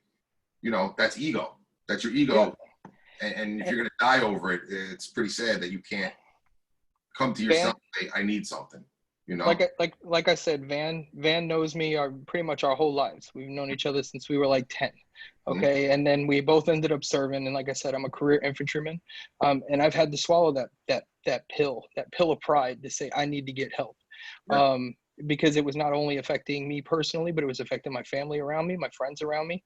Speaker 3: you know, that's ego. That's your ego.
Speaker 2: Yeah.
Speaker 3: And if you're going to die over it, it's pretty sad that you can't come to yourself and say, I need something. You know,
Speaker 2: like I said, Van knows me pretty much our whole lives. We've known each other since we were like 10. Okay. Mm-hmm. And then we both ended up serving. And like I said, I'm a career infantryman. And I've had to swallow that pill of pride to say, I need to get help. Yeah. Because it was not only affecting me personally, but it was affecting my family around me, my friends around me.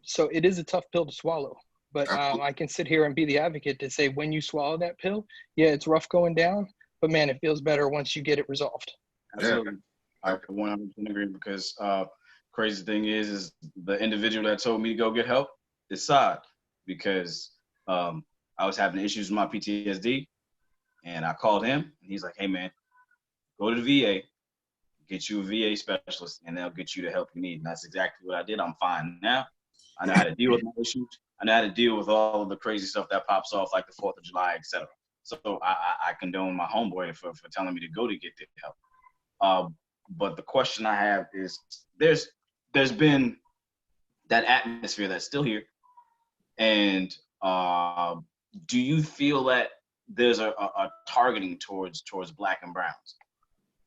Speaker 2: So it is a tough pill to swallow. But I can sit here and be the advocate to say, when you swallow that pill, yeah, it's rough going down. But man, it feels better once you get it resolved.
Speaker 1: Absolutely. I 100% agree, because crazy thing is the individual that told me to go get help is Saad, because I was having issues with my PTSD, and I called him, and he's like, hey man, go to the VA, get you a VA specialist, and they'll get you the help you need. And that's exactly what I did. I'm fine now. I know how to deal with my issues. I know how to deal with all of the crazy stuff that pops off, like the 4th of July, etc. So I condone my homeboy for telling me to go to get the help. But the question I have is, there's been that atmosphere that's still here, and do you feel that there's a targeting towards Black and browns?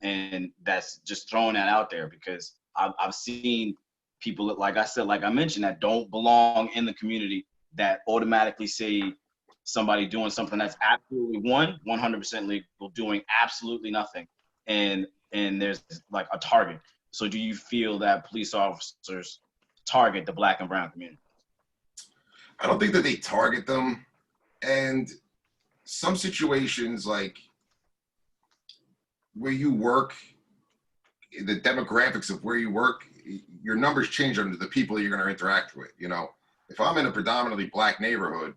Speaker 1: And that's just throwing that out there, because I've seen people, like I mentioned, that don't belong in the community, that automatically say somebody doing something that's absolutely 100% legal, doing absolutely nothing, and there's like a target. So do you feel that police officers target the Black and brown community?
Speaker 3: I don't think that they target them. And some situations, like where you work, the demographics of where you work, your numbers change under the people that you're going to interact with. You know, if I'm in a predominantly Black neighborhood,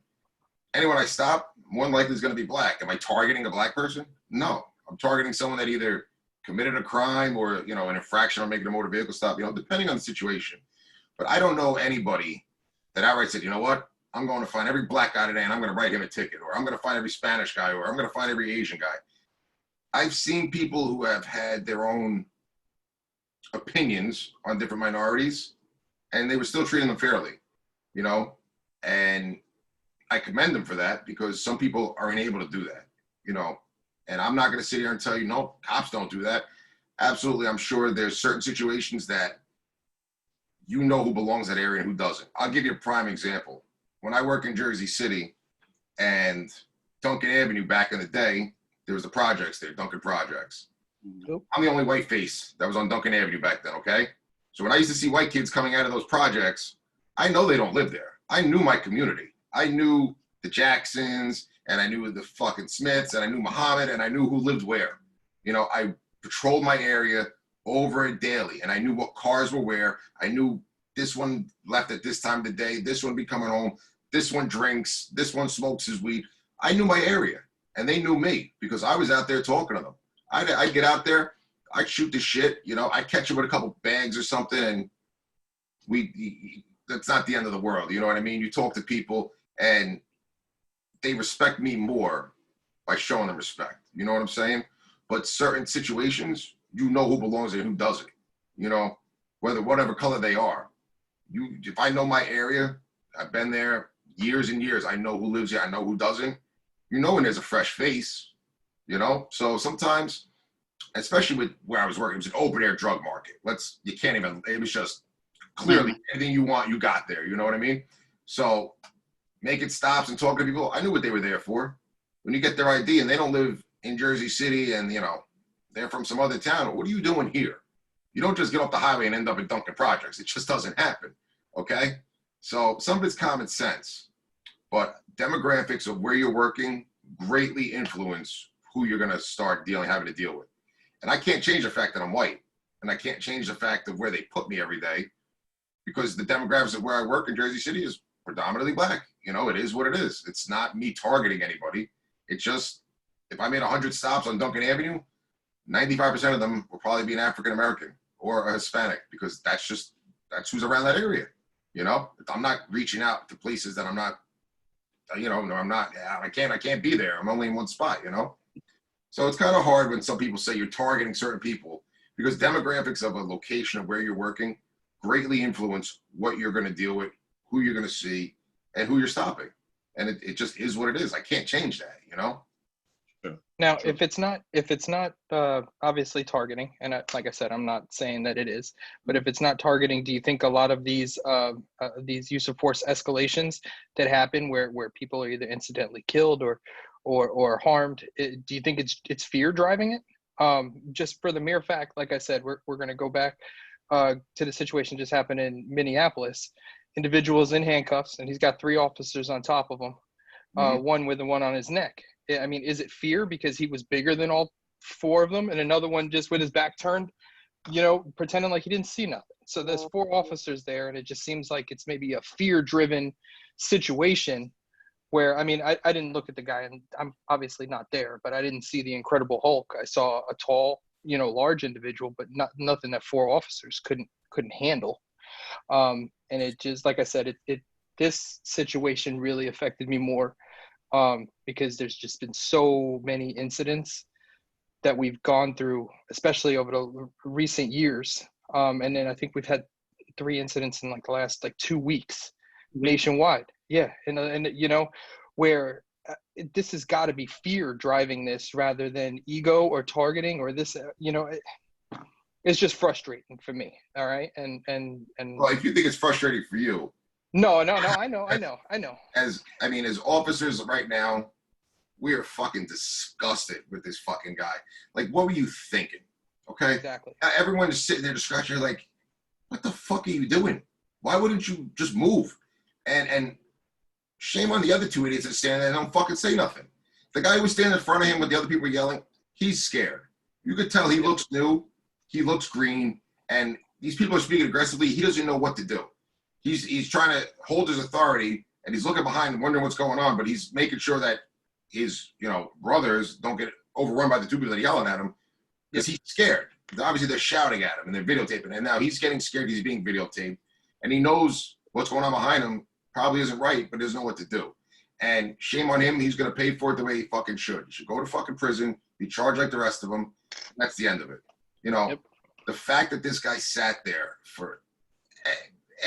Speaker 3: anyone I stop, more than likely is going to be Black. Am I targeting a Black person? No, I'm targeting someone that either committed a crime or, you know, an infraction or making a motor vehicle stop, you know, depending on the situation. But I don't know anybody that outright said, you know what, I'm going to find every Black guy today and I'm going to write him a ticket, or I'm going to find every Spanish guy, or I'm going to find every Asian guy. I've seen people who have had their own opinions on different minorities, and they were still treating them fairly, you know, and I commend them for that, because some people are unable to do that, you know, and I'm not going to sit here and tell you, no, cops don't do that. Absolutely. I'm sure there's certain situations that you know who belongs in that area and who doesn't. I'll give you a prime example. When I work in Jersey City and Duncan Avenue back in the day, there was the projects there, Duncan Projects. I'm the only white face that was on Duncan Avenue back then, okay? So when I used to see white kids coming out of those projects, I know they don't live there. I knew my community. I knew the Jacksons, and I knew the fucking Smiths, and I knew Muhammad, and I knew who lived where. You know, I patrolled my area over it daily, and I knew what cars were where. I knew this one left at this time of the day, this one be coming home, this one drinks, this one smokes his weed. I knew my area, and they knew me, because I was out there talking to them. I'd get out there, I'd shoot the shit, you know, I'd catch them with a couple bags or something, and that's not the end of the world, you know what I mean? You talk to people, and they respect me more by showing them respect, you know what I'm saying? But certain situations, you know who belongs there and who doesn't. you know, whatever color they are. If I know my area, I've been there years and years. I know who lives here. I know who doesn't. You know when there's a fresh face, you know? So sometimes, especially with where I was working, it was an open air drug market. You can't even, it was just clearly anything you want, you got there. You know what I mean? So making stops and talking to people, I knew what they were there for. When you get their ID and they don't live in Jersey City and, you know, they're from some other town, what are you doing here? You don't just get off the highway and end up in Duncan Projects. It just doesn't happen, okay? So some of it's common sense, but demographics of where you're working greatly influence who you're gonna start having to deal with. And I can't change the fact that I'm white, and I can't change the fact of where they put me every day, because the demographics of where I work in Jersey City is predominantly black. You know, it is what it is. It's not me targeting anybody. It's just, if I made 100 stops on Duncan Avenue, 95% of them will probably be an African American or a Hispanic, because that's who's around that area. You know, I'm not reaching out to places that I'm not, you know, no, I'm not, I can't be there. I'm only in one spot, you know? So it's kind of hard when some people say you're targeting certain people, because demographics of a location of where you're working greatly influence what you're going to deal with, who you're going to see, and who you're stopping. And it just is what it is. I can't change that, you know?
Speaker 2: Now, if it's not obviously targeting, and like I said, I'm not saying that it is, but if it's not targeting, do you think a lot of these use of force escalations that happen where people are either incidentally killed or harmed, do you think it's fear driving it? Just for the mere fact, like I said, we're going to go back to the situation just happened in Minneapolis. Individuals in handcuffs, and he's got 3 officers on top of him, one with the one on his neck. I mean, is it fear because he was bigger than all 4 of them, and another one just with his back turned, you know, pretending like he didn't see nothing? So there's 4 officers there, and it just seems like it's maybe a fear-driven situation where, I mean, I didn't look at the guy, and I'm obviously not there, but I didn't see the Incredible Hulk. I saw a tall, you know, large individual, but nothing that 4 officers couldn't handle. And it just, like I said, this situation really affected me more. Because there's just been so many incidents that we've gone through, especially over the recent years. And then I think we've had 3 incidents in like the last 2 weeks nationwide. Yeah. And you know, where this has got to be fear driving this rather than ego or targeting or this, you know, it's just frustrating for me. All right. And
Speaker 3: Well, if you think it's frustrating for you,
Speaker 2: No, I know.
Speaker 3: As officers right now, we are fucking disgusted with this fucking guy. Like, what were you thinking? Okay?
Speaker 2: Exactly.
Speaker 3: Everyone is sitting there just scratching their like, what the fuck are you doing? Why wouldn't you just move? And shame on the other 2 idiots that stand there and don't fucking say nothing. The guy who was standing in front of him with the other people yelling, he's scared. You could tell he looks new, he looks green, and these people are speaking aggressively. He doesn't know what to do. He's trying to hold his authority, and he's looking behind and wondering what's going on, but he's making sure that his, you know, brothers don't get overrun by the 2 people that are yelling at him, because he's scared. Obviously, they're shouting at him, and they're videotaping, and now he's getting scared. He's being videotaped, and he knows what's going on behind him probably isn't right, but doesn't know what to do. And shame on him. He's going to pay for it the way he fucking should. He should go to fucking prison, be charged like the rest of them. That's the end of it. You know, the fact that this guy sat there for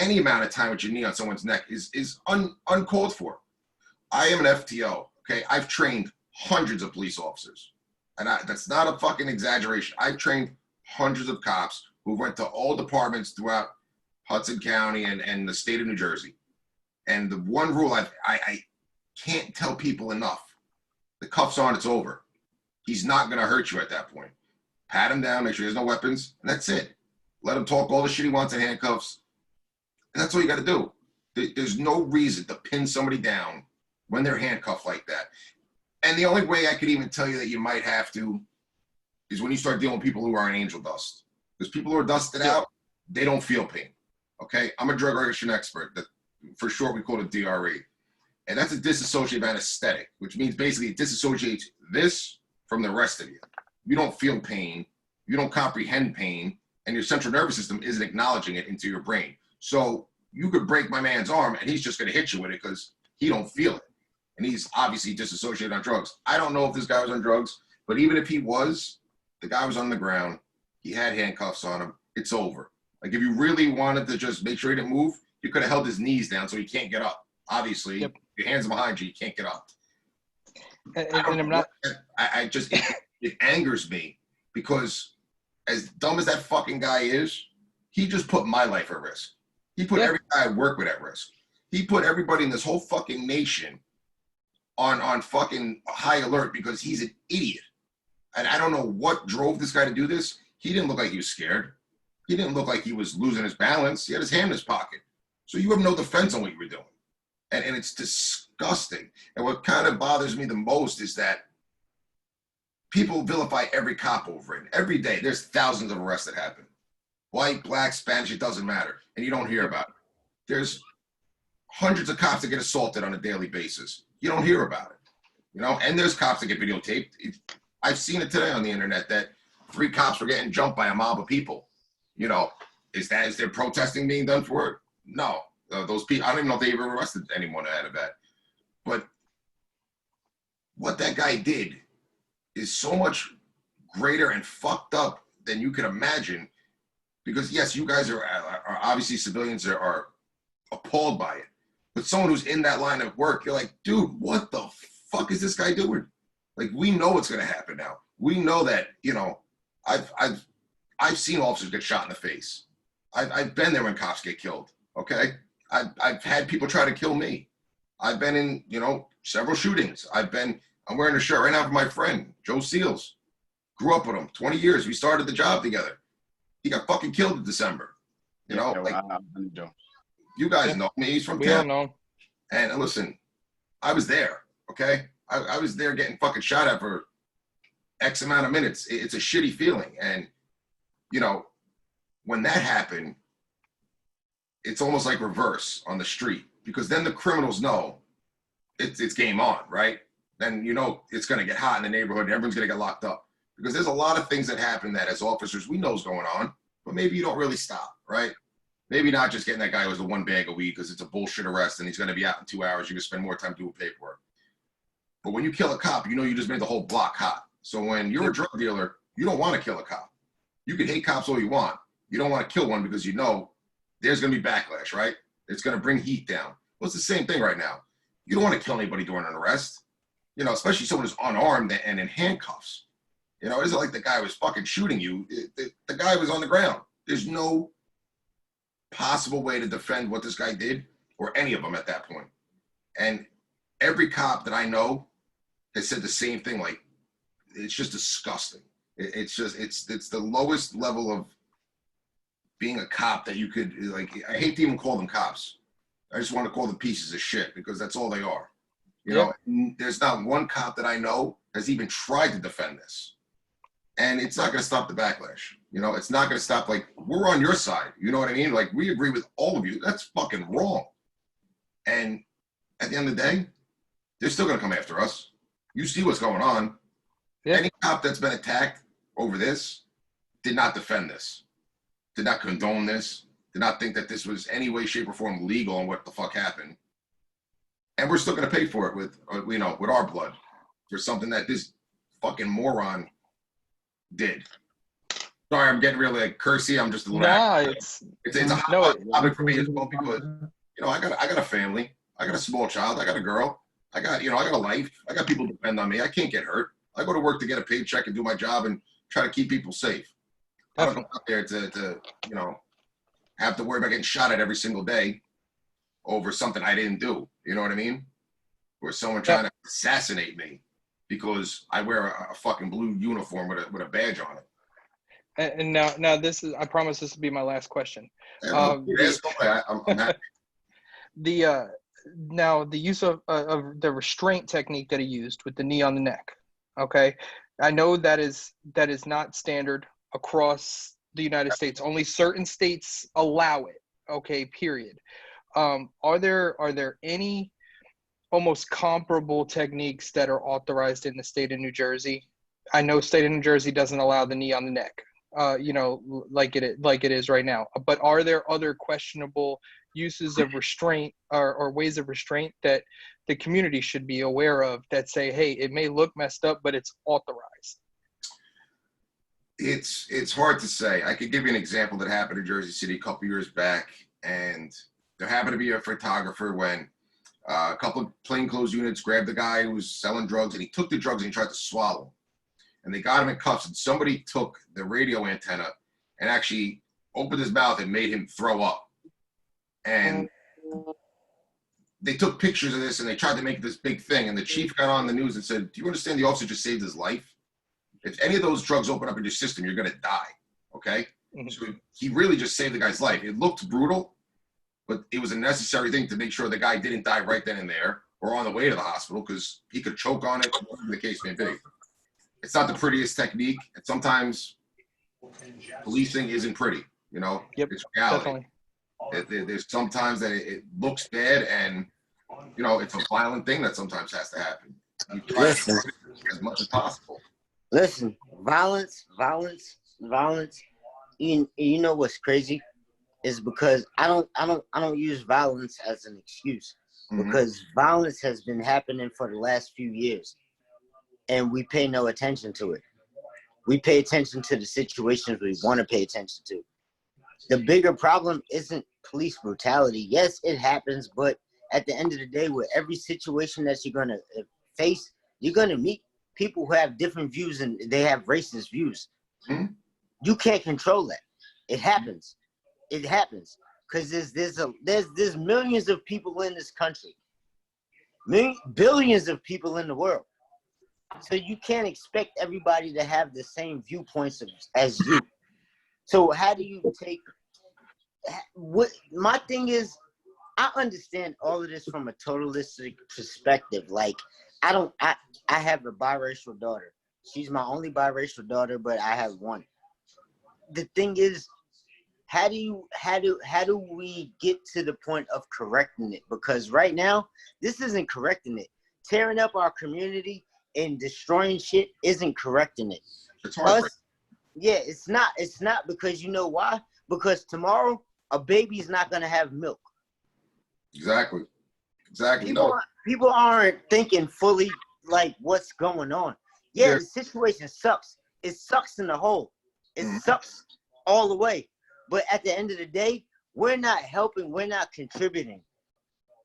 Speaker 3: any amount of time with your knee on someone's neck is uncalled for. I am an FTO, okay? I've trained hundreds of police officers. And that's not a fucking exaggeration. I've trained hundreds of cops who went to all departments throughout Hudson County and the state of New Jersey. And the one rule I can't tell people enough, the cuff's on, it's over. He's not going to hurt you at that point. Pat him down, make sure he has no weapons, and that's it. Let him talk all the shit he wants in handcuffs. And that's all you got to do. There's no reason to pin somebody down when they're handcuffed like that. And the only way I could even tell you that you might have to is when you start dealing with people who are in angel dust. Because people who are dusted out, they don't feel pain. Okay? I'm a drug addiction expert. That, for short, we call it DRE. And that's a dissociative anesthetic, which means basically it disassociates this from the rest of you. You don't feel pain. You don't comprehend pain. And your central nervous system isn't acknowledging it into your brain. So you could break my man's arm and he's just going to hit you with it because he don't feel it. And he's obviously disassociated on drugs. I don't know if this guy was on drugs, but even if he was, the guy was on the ground. He had handcuffs on him. it's over. Like if you really wanted to just make sure he didn't move, you could have held his knees down so he can't get up. Obviously,
Speaker 2: Yep.
Speaker 3: your hands are behind you, you can't get up.
Speaker 2: And I'm not.
Speaker 3: I just it angers me because as dumb as that fucking guy is, he just put my life at risk. He put every guy I work with at risk. He put everybody in this whole fucking nation on fucking high alert because he's an idiot. And I don't know what drove this guy to do this. He didn't look like he was scared. He didn't look like he was losing his balance. He had his hand in his pocket. So you have no defense on what you were doing. And it's disgusting. And what kind of bothers me the most is that people vilify every cop over it. Every day, there's thousands of arrests that happen. White, black, Spanish, it doesn't matter. And you don't hear about it. There's hundreds of cops that get assaulted on a daily basis. You don't hear about it. You know, and there's cops that get videotaped. I've seen it today on the internet that 3 cops were getting jumped by a mob of people. You know, is there protesting being done for it? No. Those people, I don't even know if they ever arrested anyone out of that. But what that guy did is so much greater and fucked up than you could imagine. Because yes, you guys are obviously civilians are appalled by it. But someone who's in that line of work, you're like, dude, what the fuck is this guy doing? Like, we know what's going to happen now. We know that, you know, I've seen officers get shot in the face. I've been there when cops get killed. Okay, I've had people try to kill me. I've been in, you know, several shootings. I'm wearing a shirt right now for my friend Joe Seals. Grew up with him, 20 years. We started the job together. He got fucking killed in December. You know, like, you guys know me. He's from
Speaker 2: We
Speaker 3: town.
Speaker 2: all know.
Speaker 3: And listen, I was there. Okay, I was there getting fucking shot at for X amount of minutes. It's a shitty feeling. And, you know, when that happened, it's almost like reverse on the street because then the criminals know it's game on, right? Then you know it's going to get hot in the neighborhood and everyone's going to get locked up because there's a lot of things that happen that as officers we know is going on, but maybe you don't really stop, right? Maybe not just getting that guy who has the 1 bag a week because it's a bullshit arrest and he's going to be out in 2 hours. You can spend more time doing paperwork. But when you kill a cop, you know you just made the whole block hot. So when you're a drug dealer, you don't want to kill a cop. You can hate cops all you want. You don't want to kill one because you know there's going to be backlash, right? It's going to bring heat down. Well, it's the same thing right now. You don't want to kill anybody during an arrest, you know, especially someone who's unarmed and in handcuffs. You know, it isn't like the guy was fucking shooting you. The guy was on the ground. There's no possible way to defend what this guy did or any of them at that point. And every cop that I know has said the same thing. Like, it's just disgusting. It's the lowest level of being a cop that you could, like, I hate to even call them cops. I just want to call them pieces of shit because that's all they are. You know, there's not one cop that I know has even tried to defend this. And it's not going to stop the backlash. You know, it's not going to stop, like, we're on your side. You know what I mean? Like, we agree with all of you. That's fucking wrong. And at the end of the day, they're still going to come after us. You see what's going on. Yeah. Any cop that's been attacked over this did not defend this. Did not condone this, did not think that this was any way, shape, or form legal on what the fuck happened. And we're still going to pay for it with, you know, with our blood for something that this fucking moron did. Sorry, I'm getting really like cursy. I'm just a little.
Speaker 2: Nah,
Speaker 3: it's a hot topic for me as well because, you know, I got a family, I got a small child, I got a girl, I got a life, I got people depend on me. I can't get hurt. I go to work to get a paycheck and do my job and try to keep people safe. I don't go out there to you know, have to worry about getting shot at every single day over something I didn't do. You know what I mean? Or someone trying to assassinate me because I wear a fucking blue uniform with a badge on it.
Speaker 2: And now this is, I promise this will be my last question.
Speaker 3: I'm happy.
Speaker 2: Now the use of the restraint technique that he used with the knee on the neck. Okay, I know that is not standard across the United States. Only certain states allow it. Okay, period. Are there any almost comparable techniques that are authorized in the state of New Jersey? I know state of New Jersey doesn't allow the knee on the neck, you know, like it is right now. But are there other questionable uses of restraint or ways of restraint that the community should be aware of that say, hey, it may look messed up, but it's authorized?
Speaker 3: It's hard to say. I could give you an example that happened in Jersey City a couple years back, and there happened to be a photographer when a couple of plainclothes units grabbed the guy who was selling drugs, and he took the drugs and he tried to swallow. And they got him in cuffs, and somebody took the radio antenna and actually opened his mouth and made him throw up. And they took pictures of this and they tried to make this big thing. And the chief got on the news and said, "Do you understand the officer just saved his life? If any of those drugs open up in your system, you're going to die." Okay?
Speaker 2: Mm-hmm.
Speaker 3: So he really just saved the guy's life. It looked brutal, but it was a necessary thing to make sure the guy didn't die right then and there or on the way to the hospital, because he could choke on it, whatever the case may be. It's not the prettiest technique, and sometimes policing isn't pretty. You know,
Speaker 2: Yep,
Speaker 3: it's reality.
Speaker 2: definitely.
Speaker 3: There's sometimes that it looks bad, and you know, it's a violent thing that sometimes has to happen. You try to avoid it as much as possible.
Speaker 4: Listen, violence. You know what's crazy is because I don't use violence as an excuse, because violence has been happening for the last few years, and we pay no attention to it. We pay attention to the situations we want to pay attention to. The bigger problem isn't police brutality. Yes, it happens, but at the end of the day, with every situation that you're going to face, you're going to meet people who have different views, and they have racist views. You can't control that. It happens. It happens because there's millions of people in this country, billions of people in the world. So you can't expect everybody to have the same viewpoints as you. So how do you take what my thing is? I understand all of this from a totalistic perspective. Like I have a biracial daughter. She's my only biracial daughter, but I have one. The thing is, how do we get to the point of correcting it? Because right now, this isn't correcting it. Tearing up our community and destroying shit isn't correcting it.
Speaker 3: It's hard.
Speaker 4: Yeah, it's not. It's not, because you know why? Because tomorrow a baby's not gonna have milk.
Speaker 3: Exactly.
Speaker 4: People aren't thinking fully like what's going on. Yeah, the situation sucks. It sucks in the whole. It sucks all the way. But at the end of the day, we're not helping. We're not contributing.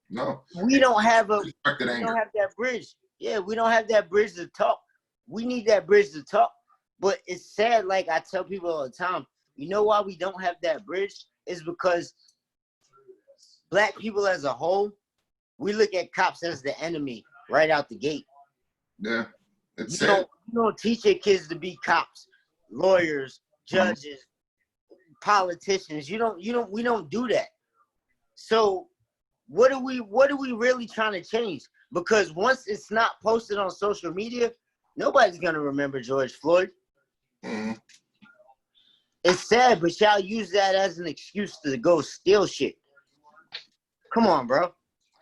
Speaker 3: No.
Speaker 4: We don't have that bridge. Yeah, we don't have that bridge to talk. We need that bridge to talk. But it's sad, like I tell people all the time, you know why we don't have that bridge? Is because Black people as a whole, we look at cops as the enemy right out the gate.
Speaker 3: Yeah, it's sad.
Speaker 4: You don't teach your kids to be cops, lawyers, judges, politicians. We don't do that. So what are we really trying to change? Because once it's not posted on social media, nobody's gonna remember George Floyd. It's sad, but y'all use that as an excuse to go steal shit. Come on, bro.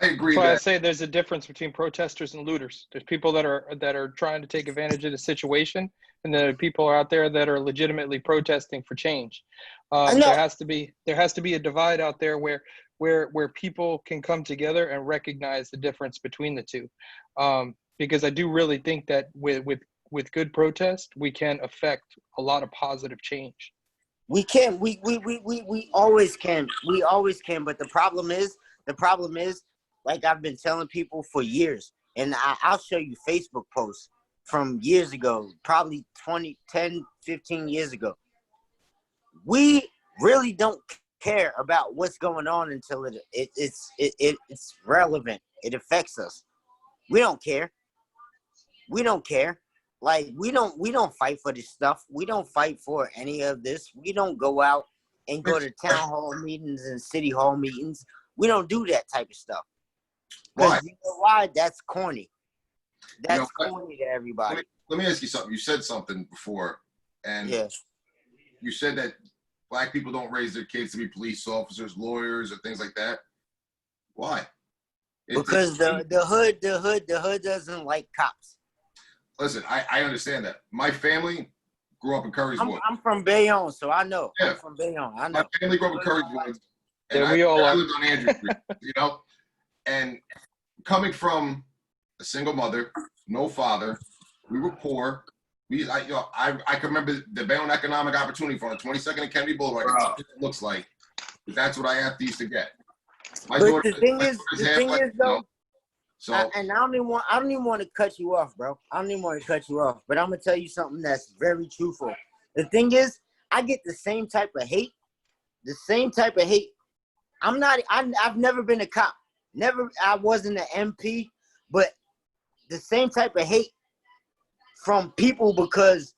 Speaker 3: I agree.
Speaker 2: That's why I say there's a difference between protesters and looters. There's people that are trying to take advantage of the situation, and there are people out there that are legitimately protesting for change. There has to be a divide out there where people can come together and recognize the difference between the two. Because I do really think that with good protest, we can affect a lot of positive change.
Speaker 4: We can. We always can. We always can. But the problem is, like I've been telling people for years, and I'll show you Facebook posts from years ago, probably 10, 15 years ago. We really don't care about what's going on until it's relevant. It affects us. We don't care. We don't care. Like we don't fight for this stuff. We don't fight for any of this. We don't go out and go to town hall meetings and city hall meetings. We don't do that type of stuff. Because you know why? That's corny. That's corny to everybody.
Speaker 3: Let me ask you something. You said something before, and you said that Black people don't raise their kids to be police officers, lawyers, or things like that. Why?
Speaker 4: Because the hood doesn't like cops.
Speaker 3: Listen, I understand that. My family grew up in Curryswood.
Speaker 4: I'm from Bayonne, so I know.
Speaker 3: Yeah.
Speaker 4: I'm from Bayonne. I know.
Speaker 3: My family grew up in Curryswood. And
Speaker 2: Yeah, we all
Speaker 3: I
Speaker 2: are.
Speaker 3: lived on Andrew Street, you know? And coming from a single mother, no father, we were poor, I can remember the Bayonne Economic Opportunity Fund, 22nd and Kennedy Boulevard. I can see what it looks like. But that's what I have to used to get. My
Speaker 4: But
Speaker 3: daughter,
Speaker 4: the thing is though,
Speaker 3: so
Speaker 4: and I don't even want to cut you off, bro. I don't even want to cut you off, but I'm gonna tell you something that's very truthful. The thing is, I get the same type of hate. The same type of hate. I've never been a cop. I wasn't an MP, but the same type of hate from people because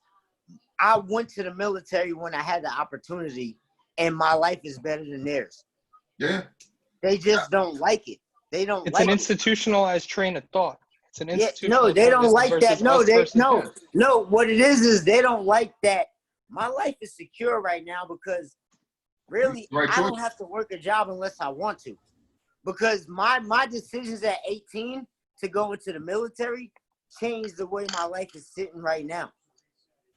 Speaker 4: I went to the military when I had the opportunity and my life is better than theirs.
Speaker 3: Yeah.
Speaker 4: They just don't like it. They don't
Speaker 2: It's
Speaker 4: like
Speaker 2: an
Speaker 4: it.
Speaker 2: institutionalized train of thought. It's an institutional.
Speaker 4: No, they don't like that. No,
Speaker 2: them.
Speaker 4: No, what it is they don't like that. My life is secure right now because really I don't have to work a job unless I want to. Because my decisions at 18 to go into the military changed the way my life is sitting right now.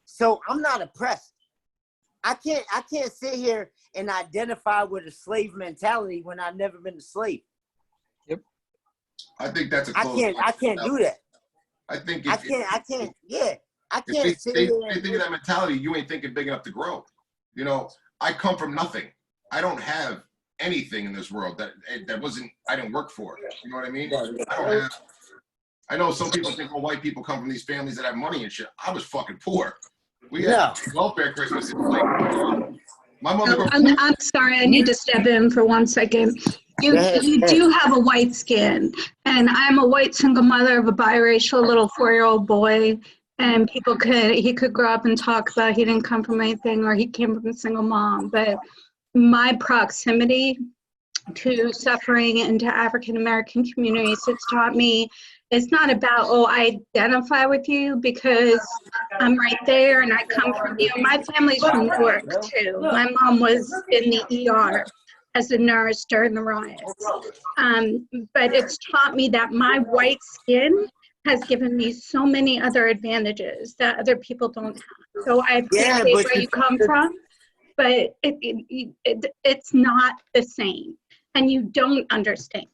Speaker 4: So I'm not oppressed. I can't sit here and identify with a slave mentality when I've never been a slave.
Speaker 2: Yep.
Speaker 3: I think that's a close.
Speaker 4: I can't do that.
Speaker 3: I think
Speaker 4: I can't. Yeah. I can't
Speaker 3: if
Speaker 4: sit
Speaker 3: they
Speaker 4: here
Speaker 3: think of that mentality, you ain't thinking big enough to grow. You know, I come from nothing. I don't have anything in this world that I didn't work for. You know what I mean? I know some people think, well, white people come from these families that have money and shit. I was fucking poor. We had welfare Christmas. Like, my mother.
Speaker 5: I'm sorry, I need to step in for 1 second. You do have a white skin, and I'm a white single mother of a biracial little 4-year-old boy. And he could grow up and talk about he didn't come from anything or he came from a single mom. But my proximity to suffering and to African American communities, it's taught me it's not about, I identify with you because I'm right there and I come from you. My family's from Newark too. My mom was in the ER as a nurse during the riots. But it's taught me that my white skin has given me so many other advantages that other people don't have. So I appreciate where you come from, but it's not the same, and you don't understand.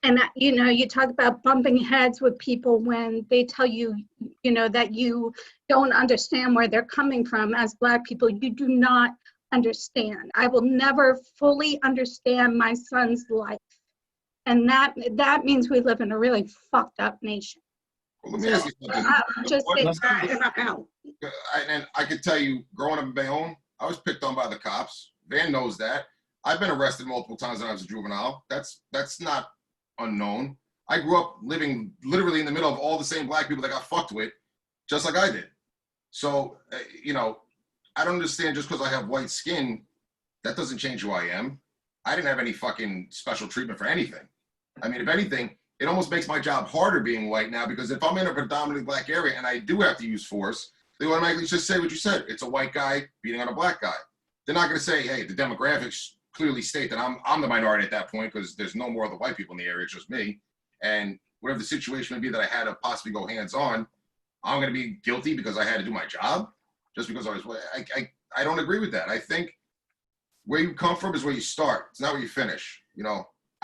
Speaker 5: And you talk about bumping heads with people when they tell you, that you don't understand where they're coming from. As Black people, you do not understand. I will never fully understand my son's life, and that means we live in a really fucked up nation.
Speaker 3: Well, let me ask you something.
Speaker 5: Just say that and I'm out.
Speaker 3: And I can tell you, growing up in Bayonne, I was picked on by the cops. Van knows that. I've been arrested multiple times when I was a juvenile. That's not unknown. I grew up living literally in the middle of all the same Black people that got fucked with, just like I did. So, I don't understand just because I have white skin, that doesn't change who I am. I didn't have any fucking special treatment for anything. I mean, if anything, it almost makes my job harder being white now, because if I'm in a predominantly Black area and I do have to use force, they automatically just say what you said. It's a white guy beating on a Black guy. They're not going to say, hey, the demographics clearly state that I'm the minority at that point, because there's no more of the white people in the area, it's just me. And whatever the situation may be that I had to possibly go hands-on, I'm going to be guilty because I had to do my job, just because I was white. I don't agree with that. I think where you come from is where you start. It's not where you finish.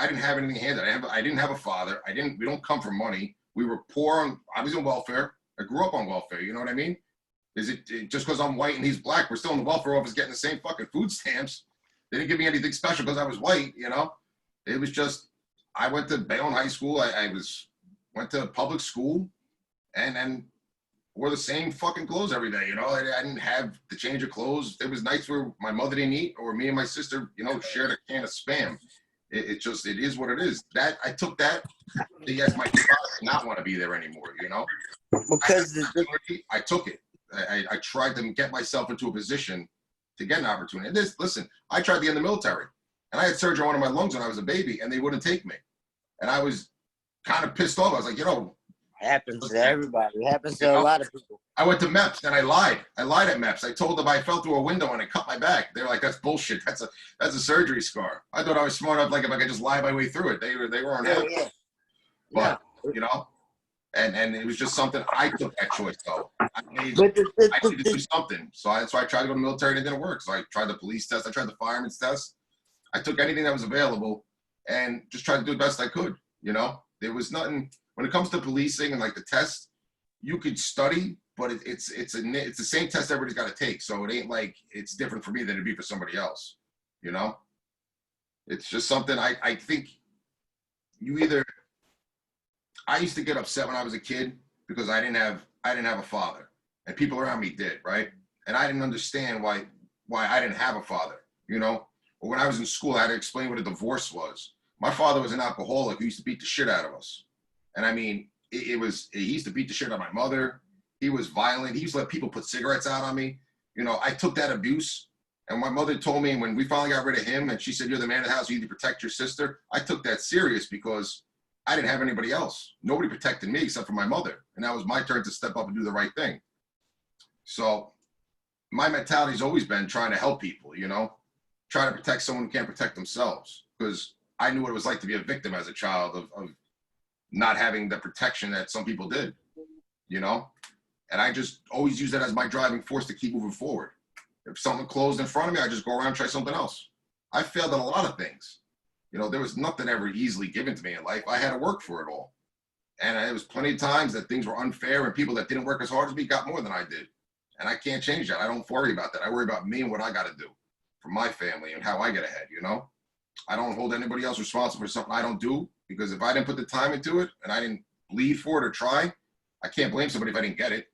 Speaker 3: I didn't have anything handed. I didn't have a father. We don't come from money. We were poor. I was on welfare. I grew up on welfare. You know what I mean? Is it just because I'm white and he's Black, we're still in the welfare office getting the same fucking food stamps? They didn't give me anything special because I was white. It was just, I went to Bayonne High School. I went to public school, and wore the same fucking clothes every day. I didn't have to change of clothes. There was nights where my mother didn't eat, or me and my sister, shared a can of Spam. It is what it is. That I took that. Yes, my father did not want to be there anymore. Because I took it. I tried to get myself into a position to get an opportunity. And listen, I tried to get in the military, and I had surgery on one of my lungs when I was a baby, and they wouldn't take me. And I was kind of pissed off. I was like,
Speaker 4: happens to everybody. It happens to a lot of people.
Speaker 3: I went to MEPS and I lied. I lied at MEPS. I told them I fell through a window and I cut my back. They were like, "That's bullshit. That's a surgery scar." I thought I was smart enough, like if I could just lie my way through it. They weren't happy. Yeah. But and it was just something I took that choice though. I needed to do something. So I tried to go to the military and it didn't work. So I tried the police test. I tried the fireman's test. I took anything that was available and just tried to do the best I could. There was nothing. When it comes to policing and like the test, you could study, but it's the same test everybody's got to take. So it ain't like it's different for me than it'd be for somebody else. You know, it's just something I think you either. I used to get upset when I was a kid because I didn't have a father, and people around me did, right? And I didn't understand why I didn't have a father, you know. But when I was in school, I had to explain what a divorce was. My father was an alcoholic who used to beat the shit out of us, and I mean, he used to beat the shit out of my mother. He was violent. He used to let people put cigarettes out on me. You know, I took that abuse, and my mother told me when we finally got rid of him, and she said, "You're the man of the house. You need to protect your sister." I took that serious because I didn't have anybody else. Nobody protected me except for my mother. And that was my turn to step up and do the right thing. So my mentality's always been trying to help people, you know, trying to protect someone who can't protect themselves. Because I knew what it was like to be a victim as a child of not having the protection that some people did, you know? And I just always use that as my driving force to keep moving forward. If something closed in front of me, I just go around and try something else. I failed at a lot of things. You know, there was nothing ever easily given to me in life. I had to work for it all. And there was plenty of times that things were unfair and people that didn't work as hard as me got more than I did. And I can't change that. I don't worry about that. I worry about me and what I got to do for my family and how I get ahead, you know? I don't hold anybody else responsible for something I don't do, because if I didn't put the time into it and I didn't bleed for it or try, I can't blame somebody if I didn't get it.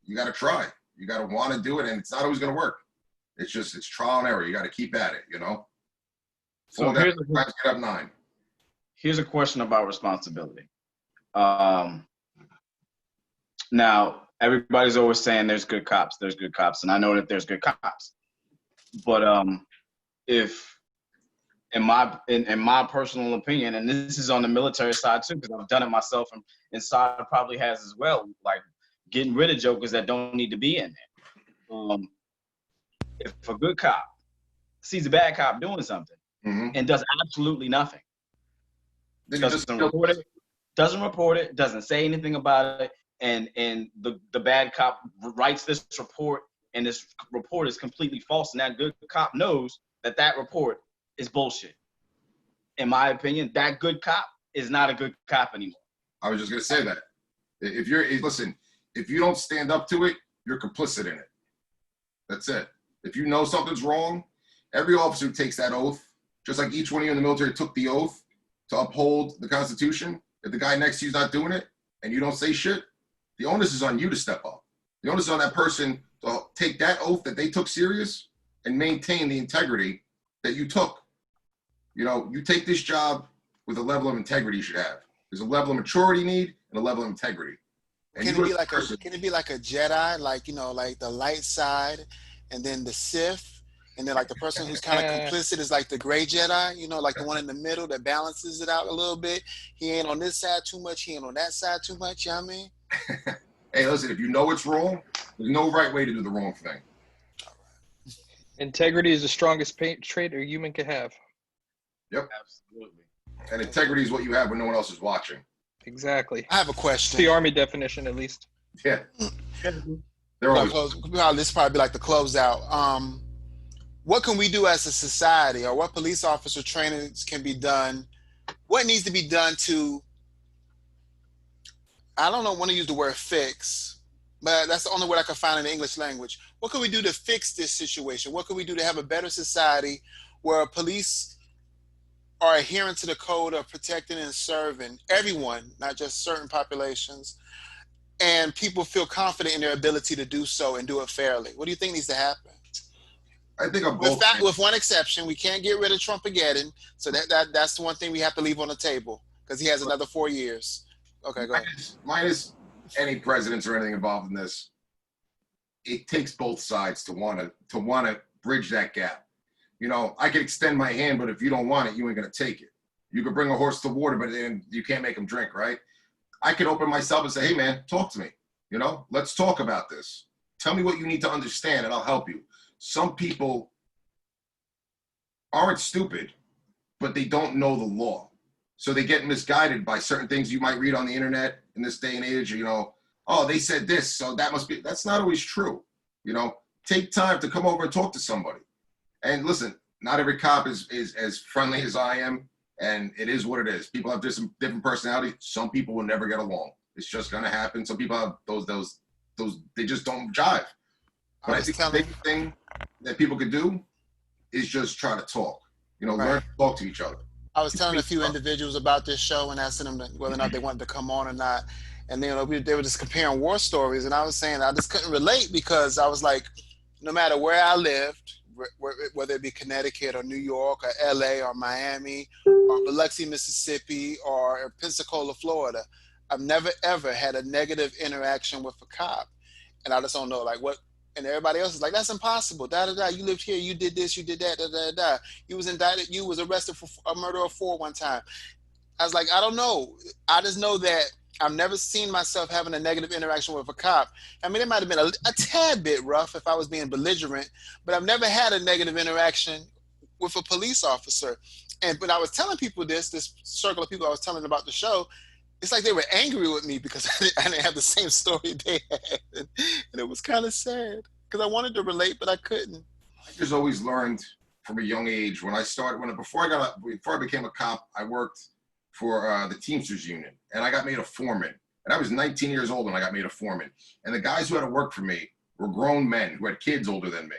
Speaker 3: You got to try. You got to want to do it, and it's not always going to work. It's trial and error. You got to keep at it, you know?
Speaker 1: So
Speaker 3: get up 9.
Speaker 1: Here's a question about responsibility. Now, everybody's always saying there's good cops, and I know that there's good cops. But if, in my personal opinion, and this is on the military side too, because I've done it myself, and Saad probably has as well, like getting rid of jokers that don't need to be in there. If a good cop sees a bad cop doing something, and does absolutely nothing, doesn't report it, doesn't say anything about it, and the bad cop writes this report, and this report is completely false, and that good cop knows that report is bullshit. In my opinion, that good cop is not a good cop anymore.
Speaker 3: I was just gonna say that. If you don't stand up to it, you're complicit in it. That's it. If you know something's wrong, every officer who takes that oath, just like each one of you in the military took the oath to uphold the Constitution, if the guy next to you's not doing it and you don't say shit, the onus is on you to step up. The onus is on that person to take that oath that they took serious and maintain the integrity that you took. You know, you take this job with a level of integrity you should have. There's a level of maturity you need and a level of integrity. And
Speaker 6: can it be like a Jedi, like, you know, like the light side and then the Sith? And then like the person who's kind of complicit is like the gray Jedi, you know, like the one in the middle that balances it out a little bit. He ain't on this side too much. He ain't on that side too much. You know what I mean?
Speaker 3: Hey, listen, if you know it's wrong, there's no right way to do the wrong thing.
Speaker 2: Integrity is the strongest trait a human can have.
Speaker 3: Yep. Absolutely. And integrity is what you have when no one else is watching.
Speaker 2: Exactly.
Speaker 6: I have a question.
Speaker 2: It's the Army definition, at least.
Speaker 3: Yeah.
Speaker 6: This probably be like the closeout. What can we do as a society, or what police officer trainings can be done? What needs to be done to, I don't want to use the word fix, but that's the only word I can find in the English language. What can we do to fix this situation? What can we do to have a better society where police are adhering to the code of protecting and serving everyone, not just certain populations, and people feel confident in their ability to do so and do it fairly? What do you think needs to happen?
Speaker 3: I think
Speaker 6: with one exception, we can't get rid of Trumpageddon, so that's the one thing we have to leave on the table, because he has another 4 years. Okay, go ahead.
Speaker 3: Minus any presidents or anything involved in this, it takes both sides to want to bridge that gap. You know, I can extend my hand, but if you don't want it, you ain't gonna take it. You could bring a horse to water, but then you can't make him drink, right? I can open myself and say, hey man, talk to me. You know, let's talk about this. Tell me what you need to understand and I'll help you. Some people aren't stupid, but they don't know the law. So they get misguided by certain things you might read on the internet in this day and age. You know, oh, they said this, so that must be, that's not always true. You know, take time to come over and talk to somebody. And listen, not every cop is as friendly as I am, and it is what it is. People have different personalities. Some people will never get along. It's just gonna happen. Some people have those they just don't jive. But I think the big thing that people could do is just try to talk. Learn to talk to each other.
Speaker 6: I was telling a few individuals about this show and asking them whether or not they wanted to come on or not. And they were just comparing war stories. And I was saying I just couldn't relate because I was like, no matter where I lived, whether it be Connecticut or New York or LA or Miami or Biloxi, Mississippi or Pensacola, Florida, I've never ever had a negative interaction with a cop. And I just don't know what. And everybody else is like, that's impossible. Da da da. You lived here. You did this. You did that. Da da da. You was indicted. You was arrested for a murder of 4 one time. I was like, I don't know. I just know that I've never seen myself having a negative interaction with a cop. I mean, it might have been a tad bit rough if I was being belligerent, but I've never had a negative interaction with a police officer. And when I was telling people this circle of people I was telling about the show, it's like they were angry with me because I didn't have the same story they had. And it was kind of sad because I wanted to relate, but I couldn't.
Speaker 3: I just always learned from a young age. When I started, before I became a cop, I worked for the Teamsters Union, and I got made a foreman. And I was 19 years old when I got made a foreman. And the guys who had to work for me were grown men who had kids older than me.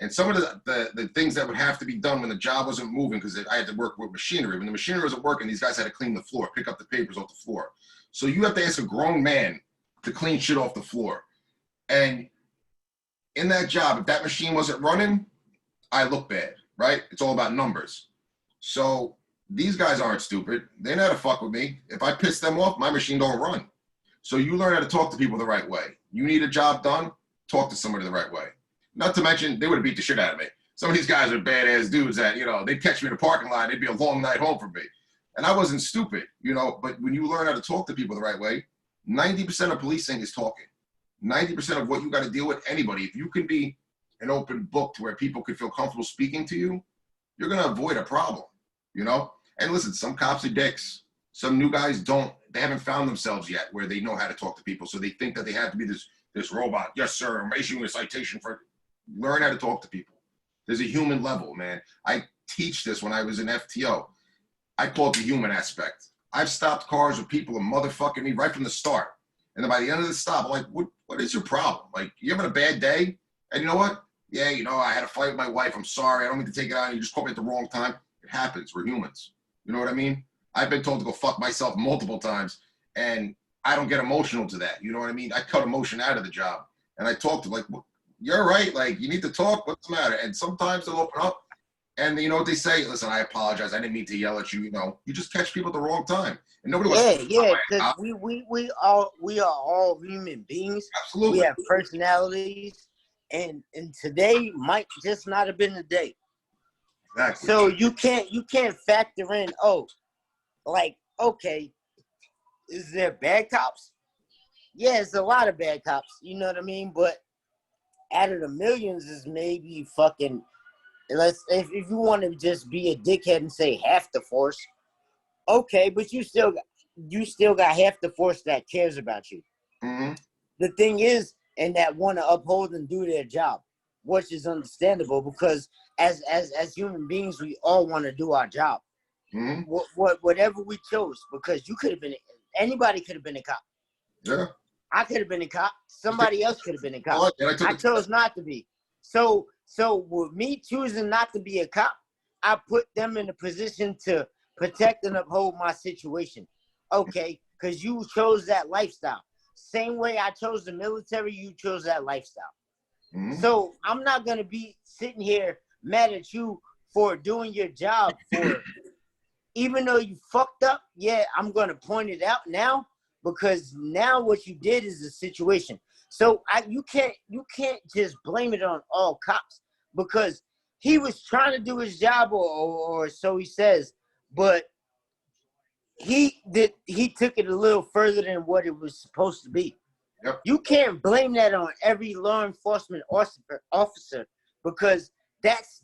Speaker 3: And some of the things that would have to be done when the job wasn't moving, because I had to work with machinery. When the machinery wasn't working, these guys had to clean the floor, pick up the papers off the floor. So you have to ask a grown man to clean shit off the floor. And in that job, if that machine wasn't running, I look bad, right? It's all about numbers. So these guys aren't stupid. They know how to fuck with me. If I piss them off, my machine don't run. So you learn how to talk to people the right way. You need a job done, talk to somebody the right way. Not to mention, they would have beat the shit out of me. Some of these guys are badass dudes that, they'd catch me in the parking lot. It'd be a long night home for me. And I wasn't stupid, but when you learn how to talk to people the right way, 90% of policing is talking. 90% of what you got to deal with anybody. If you can be an open book to where people can feel comfortable speaking to you, you're going to avoid a problem, And listen, some cops are dicks. Some new guys don't. They haven't found themselves yet where they know how to talk to people. So they think that they have to be this robot. Yes, sir, I'm issuing a citation for... Learn how to talk to people. There's a human level, man. I teach this when I was in FTO. I call it the human aspect. I've stopped cars with people and motherfucking me right from the start. And then by the end of the stop, I'm like, what is your problem? Like, you having a bad day? And you know what? Yeah, I had a fight with my wife. I'm sorry. I don't mean to take it out. You just caught me at the wrong time. It happens. We're humans. You know what I mean? I've been told to go fuck myself multiple times, and I don't get emotional to that. You know what I mean? I cut emotion out of the job. And I talk to you're right. Like, you need to talk. What's the matter? And sometimes they'll open up and you know what they say? Listen, I apologize. I didn't mean to yell at you. You just catch people at the wrong time. And nobody wants
Speaker 4: because we are all human beings.
Speaker 3: Absolutely.
Speaker 4: We have personalities. And today might just not have been the day.
Speaker 3: Exactly.
Speaker 4: So you can't factor in, okay, is there bad cops? Yeah, it's a lot of bad cops. You know what I mean? But out of the millions is maybe fucking, if you want to just be a dickhead and say half the force, okay, but you still got half the force that cares about you.
Speaker 3: Mm-hmm.
Speaker 4: The thing is, and that want to uphold and do their job, which is understandable because as human beings, we all want to do our job.
Speaker 3: Mm-hmm.
Speaker 4: Whatever we chose, because anybody could have been a cop.
Speaker 3: Yeah.
Speaker 4: I could have been a cop. Somebody else could have been a cop. I chose not to be. So with me choosing not to be a cop, I put them in a position to protect and uphold my situation. Okay, because you chose that lifestyle. Same way I chose the military, you chose that lifestyle.
Speaker 3: Mm-hmm.
Speaker 4: So I'm not going to be sitting here mad at you for doing your job. Even though you fucked up, I'm going to point it out now. Because now what you did is a situation. So you can't just blame it on all cops because he was trying to do his job or so he says, but he took it a little further than what it was supposed to be.
Speaker 3: Yep.
Speaker 4: You can't blame that on every law enforcement officer because that's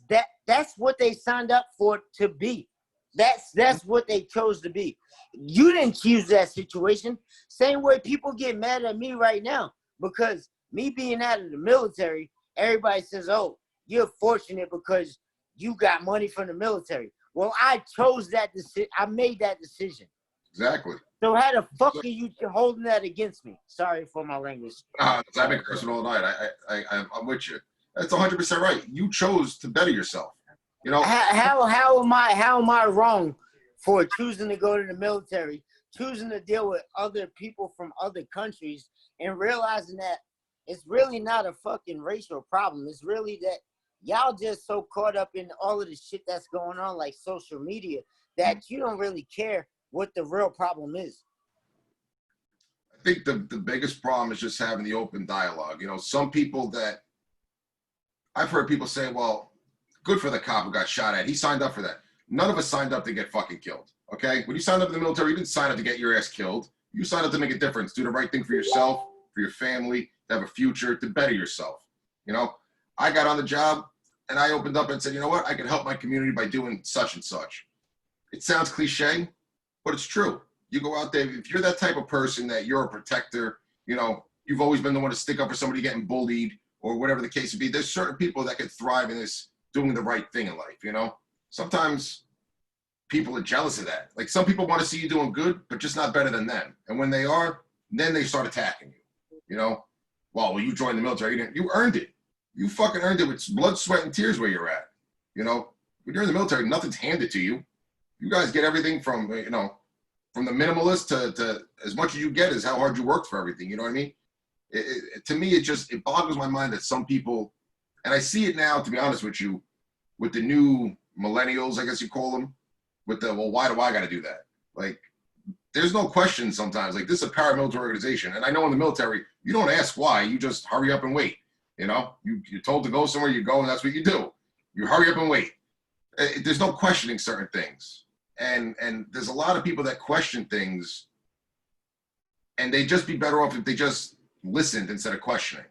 Speaker 4: what they signed up for to be. That's what they chose to be. You didn't choose that situation. Same way people get mad at me right now because me being out of the military, everybody says, oh, you're fortunate because you got money from the military. Well, I chose that decision. I made that decision.
Speaker 3: Exactly.
Speaker 4: So how the fuck are you holding that against me? Sorry for my language.
Speaker 3: I've been cursing all night. I'm with you. That's 100% right. You chose to better yourself. You know,
Speaker 4: How am I wrong for choosing to go to the military, choosing to deal with other people from other countries, and realizing that it's really not a fucking racial problem. It's really that y'all just so caught up in all of the shit that's going on, like social media, that you don't really care what the real problem is.
Speaker 3: I think the biggest problem is just having the open dialogue. You know, some people that I've heard people say, well, good for the cop who got shot at. He signed up for that. None of us signed up to get fucking killed. Okay? When you signed up in the military, you didn't sign up to get your ass killed. You signed up to make a difference, do the right thing for yourself, for your family, to have a future, to better yourself. You know, I got on the job and I opened up and said, you know what? I can help my community by doing such and such. It sounds cliche, but it's true. You go out there, if you're that type of person that you're a protector, you know, you've always been the one to stick up for somebody getting bullied or whatever the case would be. There's certain people that could thrive in this doing the right thing in life, you know? Sometimes people are jealous of that. Like some people want to see you doing good, but just not better than them. And when they are, then they start attacking you, you know? Well, you joined the military, you earned it. You fucking earned it with blood, sweat, and tears where you're at, you know? When you're in the military, nothing's handed to you. You guys get everything from, you know, from the minimalist to as much as you get is how hard you work for everything. You know what I mean? To me, it boggles my mind that some people, and I see it now, to be honest with you, with the new millennials, I guess you call them, with the, well, why do I got to do that? Like, there's no question sometimes. Like, this is a paramilitary organization. And I know in the military, you don't ask why. You just hurry up and wait. You know, you're told to go somewhere, you go, and that's what you do. You hurry up and wait. There's no questioning certain things. And there's a lot of people that question things, and they'd just be better off if they just listened instead of questioning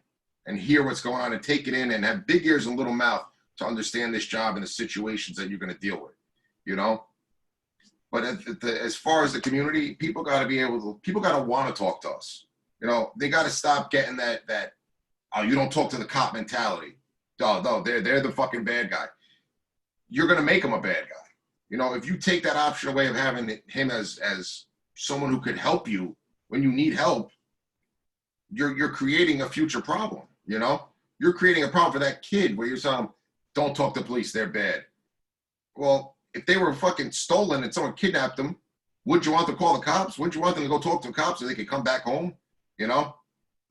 Speaker 3: and hear what's going on and take it in and have big ears and little mouth to understand this job and the situations that you're going to deal with, you know? But as far as the community, people got to want to talk to us. You know, they got to stop getting that, oh, you don't talk to the cop mentality. No, they're the fucking bad guy. You're going to make them a bad guy. You know, if you take that option away of having him as someone who could help you when you need help, you're creating a future problem, you know? You're creating a problem for that kid where you're telling them, don't talk to police, they're bad. Well, if they were fucking stolen and someone kidnapped them, would you want to call the cops? Wouldn't you want them to go talk to the cops so they could come back home? You know?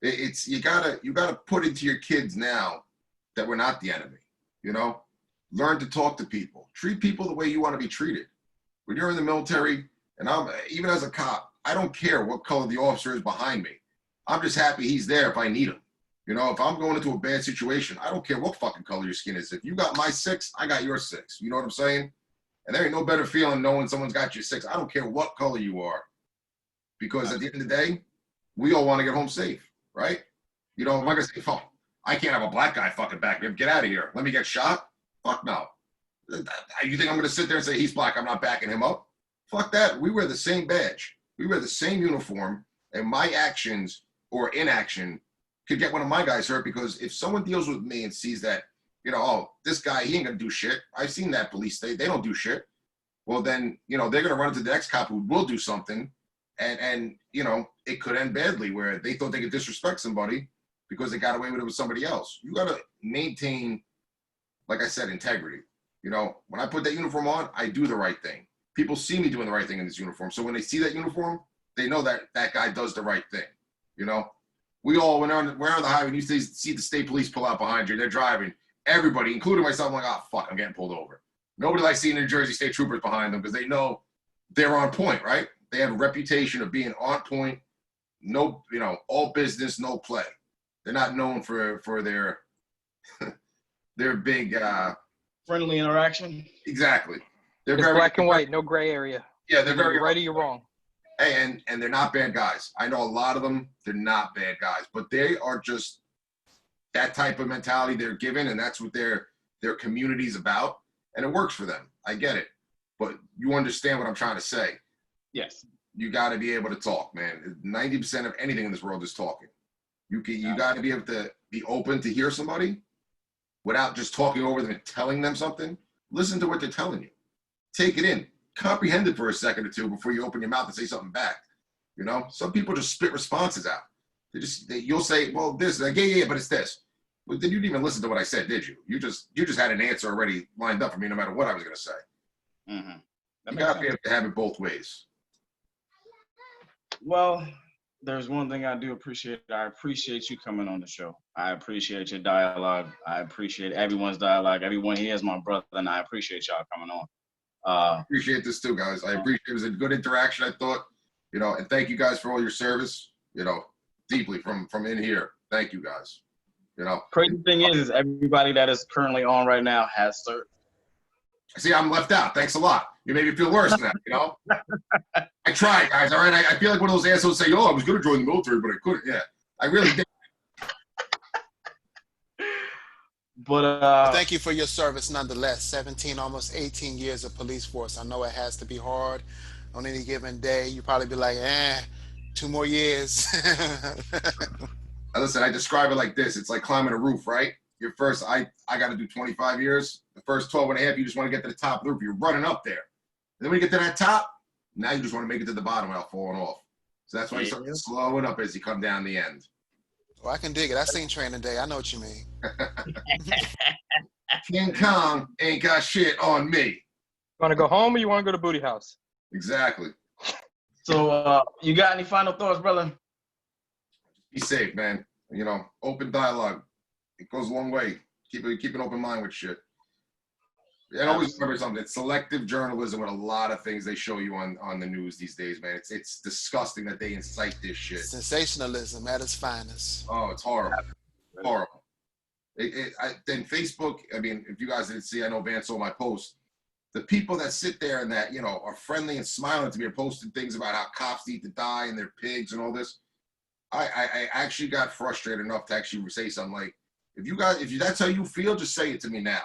Speaker 3: It's you gotta put into your kids now that we're not the enemy, you know? Learn to talk to people. Treat people the way you want to be treated. When you're in the military, and I'm even as a cop, I don't care what color the officer is behind me. I'm just happy he's there if I need him. You know, if I'm going into a bad situation, I don't care what fucking color your skin is. If you got my 6, I got your 6. You know what I'm saying? And there ain't no better feeling knowing someone's got your 6. I don't care what color you are. Because at the end of the day, we all want to get home safe, right? You know, I'm not going to say, oh, I can't have a black guy fucking back me. Get out of here. Let me get shot. Fuck no. You think I'm going to sit there and say he's black, I'm not backing him up? Fuck that. We wear the same badge. We wear the same uniform, and my actions or inaction could get one of my guys hurt because if someone deals with me and sees that, you know, oh, this guy, he ain't going to do shit. I've seen that police. They don't do shit. Well, then, you know, they're going to run into the next cop who will do something, and you know, it could end badly where they thought they could disrespect somebody because they got away with it with somebody else. You got to maintain, like I said, integrity. You know, when I put that uniform on, I do the right thing. People see me doing the right thing in this uniform. So when they see that uniform, they know that that guy does the right thing. You know, we all, we're on the highway, and you see the state police pull out behind you. They're driving. Everybody, including myself, I'm like, oh, fuck, I'm getting pulled over. Nobody likes seeing New Jersey state troopers behind them because they know they're on point, right? They have a reputation of being on point. No, you know, all business, no play. They're not known for their their big
Speaker 1: friendly interaction.
Speaker 3: Exactly. They're
Speaker 2: It's
Speaker 3: very
Speaker 2: black and white, no gray area.
Speaker 3: Yeah, they're very
Speaker 2: You're right or you're wrong.
Speaker 3: Hey, and they're not bad guys. I know a lot of them, they're not bad guys, but they are just that type of mentality they're given, and that's what their community's about, and it works for them. I get it. But you understand what I'm trying to say.
Speaker 1: Yes.
Speaker 3: You got to be able to talk, man. 90% of anything in this world is talking. You got to be able to be open to hear somebody without just talking over them and telling them something. Listen to what they're telling you. Take it in. comprehend it for a second or two before you open your mouth and say something back. You know, some people just spit responses out. You'll say, well, this, like, yeah, but it's this. Well, then you didn't even listen to what I said, did you? You just had an answer already lined up for me, no matter what I was going to say.
Speaker 1: Mm-hmm.
Speaker 3: You got to be able to have it both ways.
Speaker 1: Well, there's one thing I do appreciate. I appreciate you coming on the show. I appreciate your dialogue. I appreciate everyone's dialogue. Everyone here is my brother, and I appreciate y'all coming on.
Speaker 3: Appreciate this too, guys. I appreciate it. Was a good interaction, I thought. You know, and thank you guys for all your service. You know, deeply from in here. Thank you guys. You know,
Speaker 1: crazy thing is everybody that is currently on right now has served.
Speaker 3: See, I'm left out. Thanks a lot. You made me feel worse now. You know, I tried, guys. All right, I feel like one of those assholes say, "Oh, I was going to join the military, but I couldn't." Yeah, I really did.
Speaker 1: But
Speaker 6: thank you for your service nonetheless. 17, almost 18 years of police force. I know it has to be hard. On any given day, you probably be like, 2 more years.
Speaker 3: Listen, I describe it like this. It's like climbing a roof, right? Your first, I got to do 25 years. The first 12 and a half, you just want to get to the top of the roof. You're running up there. And then when you get to that top, now you just want to make it to the bottom without falling off. So that's why you start slowing up as you come down the end.
Speaker 6: Well, I can dig it. I seen Training Day. I know what you mean.
Speaker 3: King Kong ain't got shit on me.
Speaker 2: You want to go home or you want to go to Booty House?
Speaker 3: Exactly.
Speaker 1: So you got any final thoughts, brother?
Speaker 3: Be safe, man. You know, open dialogue. It goes a long way. Keep an open mind with shit. And always remember something. It's selective journalism with a lot of things they show you on the news these days, man. It's disgusting that they incite this shit.
Speaker 6: Sensationalism at its finest.
Speaker 3: Oh, it's horrible. Horrible. Then Facebook, I mean, if you guys didn't see, I know Vann saw my post. The people that sit there and that, you know, are friendly and smiling to me are posting things about how cops need to die and they're pigs and all this. I actually got frustrated enough to actually say something like, if that's how you feel, just say it to me now.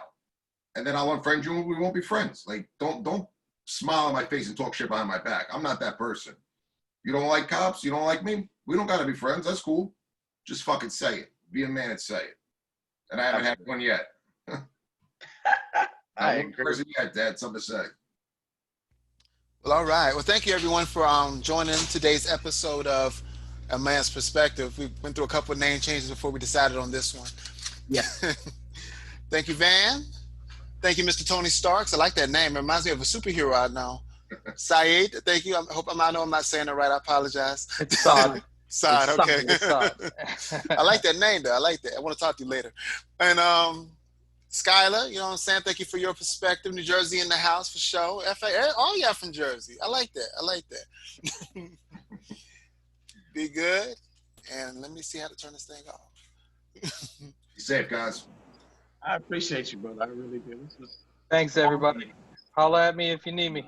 Speaker 3: And then I'll unfriend you and we won't be friends. Like, don't smile in my face and talk shit behind my back. I'm not that person. You don't like cops? You don't like me? We don't got to be friends. That's cool. Just fucking say it. Be a man and say it. And I haven't had one yet.
Speaker 1: I agree.
Speaker 3: Person yet that had something to say.
Speaker 6: Well, all right. Well, thank you, everyone, for joining today's episode of A Man's Perspective. We went through a couple of name changes before we decided on this one.
Speaker 1: Yeah.
Speaker 6: Thank you, Vann. Thank you, Mr. Tony Starks. I like that name. It reminds me of a superhero I know. Saeed, thank you. I know I'm not saying it right. I apologize.
Speaker 2: It's Saad.
Speaker 6: Saad, okay.
Speaker 2: It's Saad.
Speaker 6: I like that name, though. I like that. I want to talk to you later. And Skylar, you know what I'm saying? Thank you for your perspective. New Jersey in the house for sure. All y'all from Jersey. I like that. Be good. And let me see how to turn this thing off.
Speaker 3: Be safe, guys.
Speaker 1: I appreciate you, brother. I really do.
Speaker 2: Thanks, everybody. Holla at me if you need me.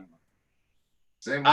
Speaker 3: Same.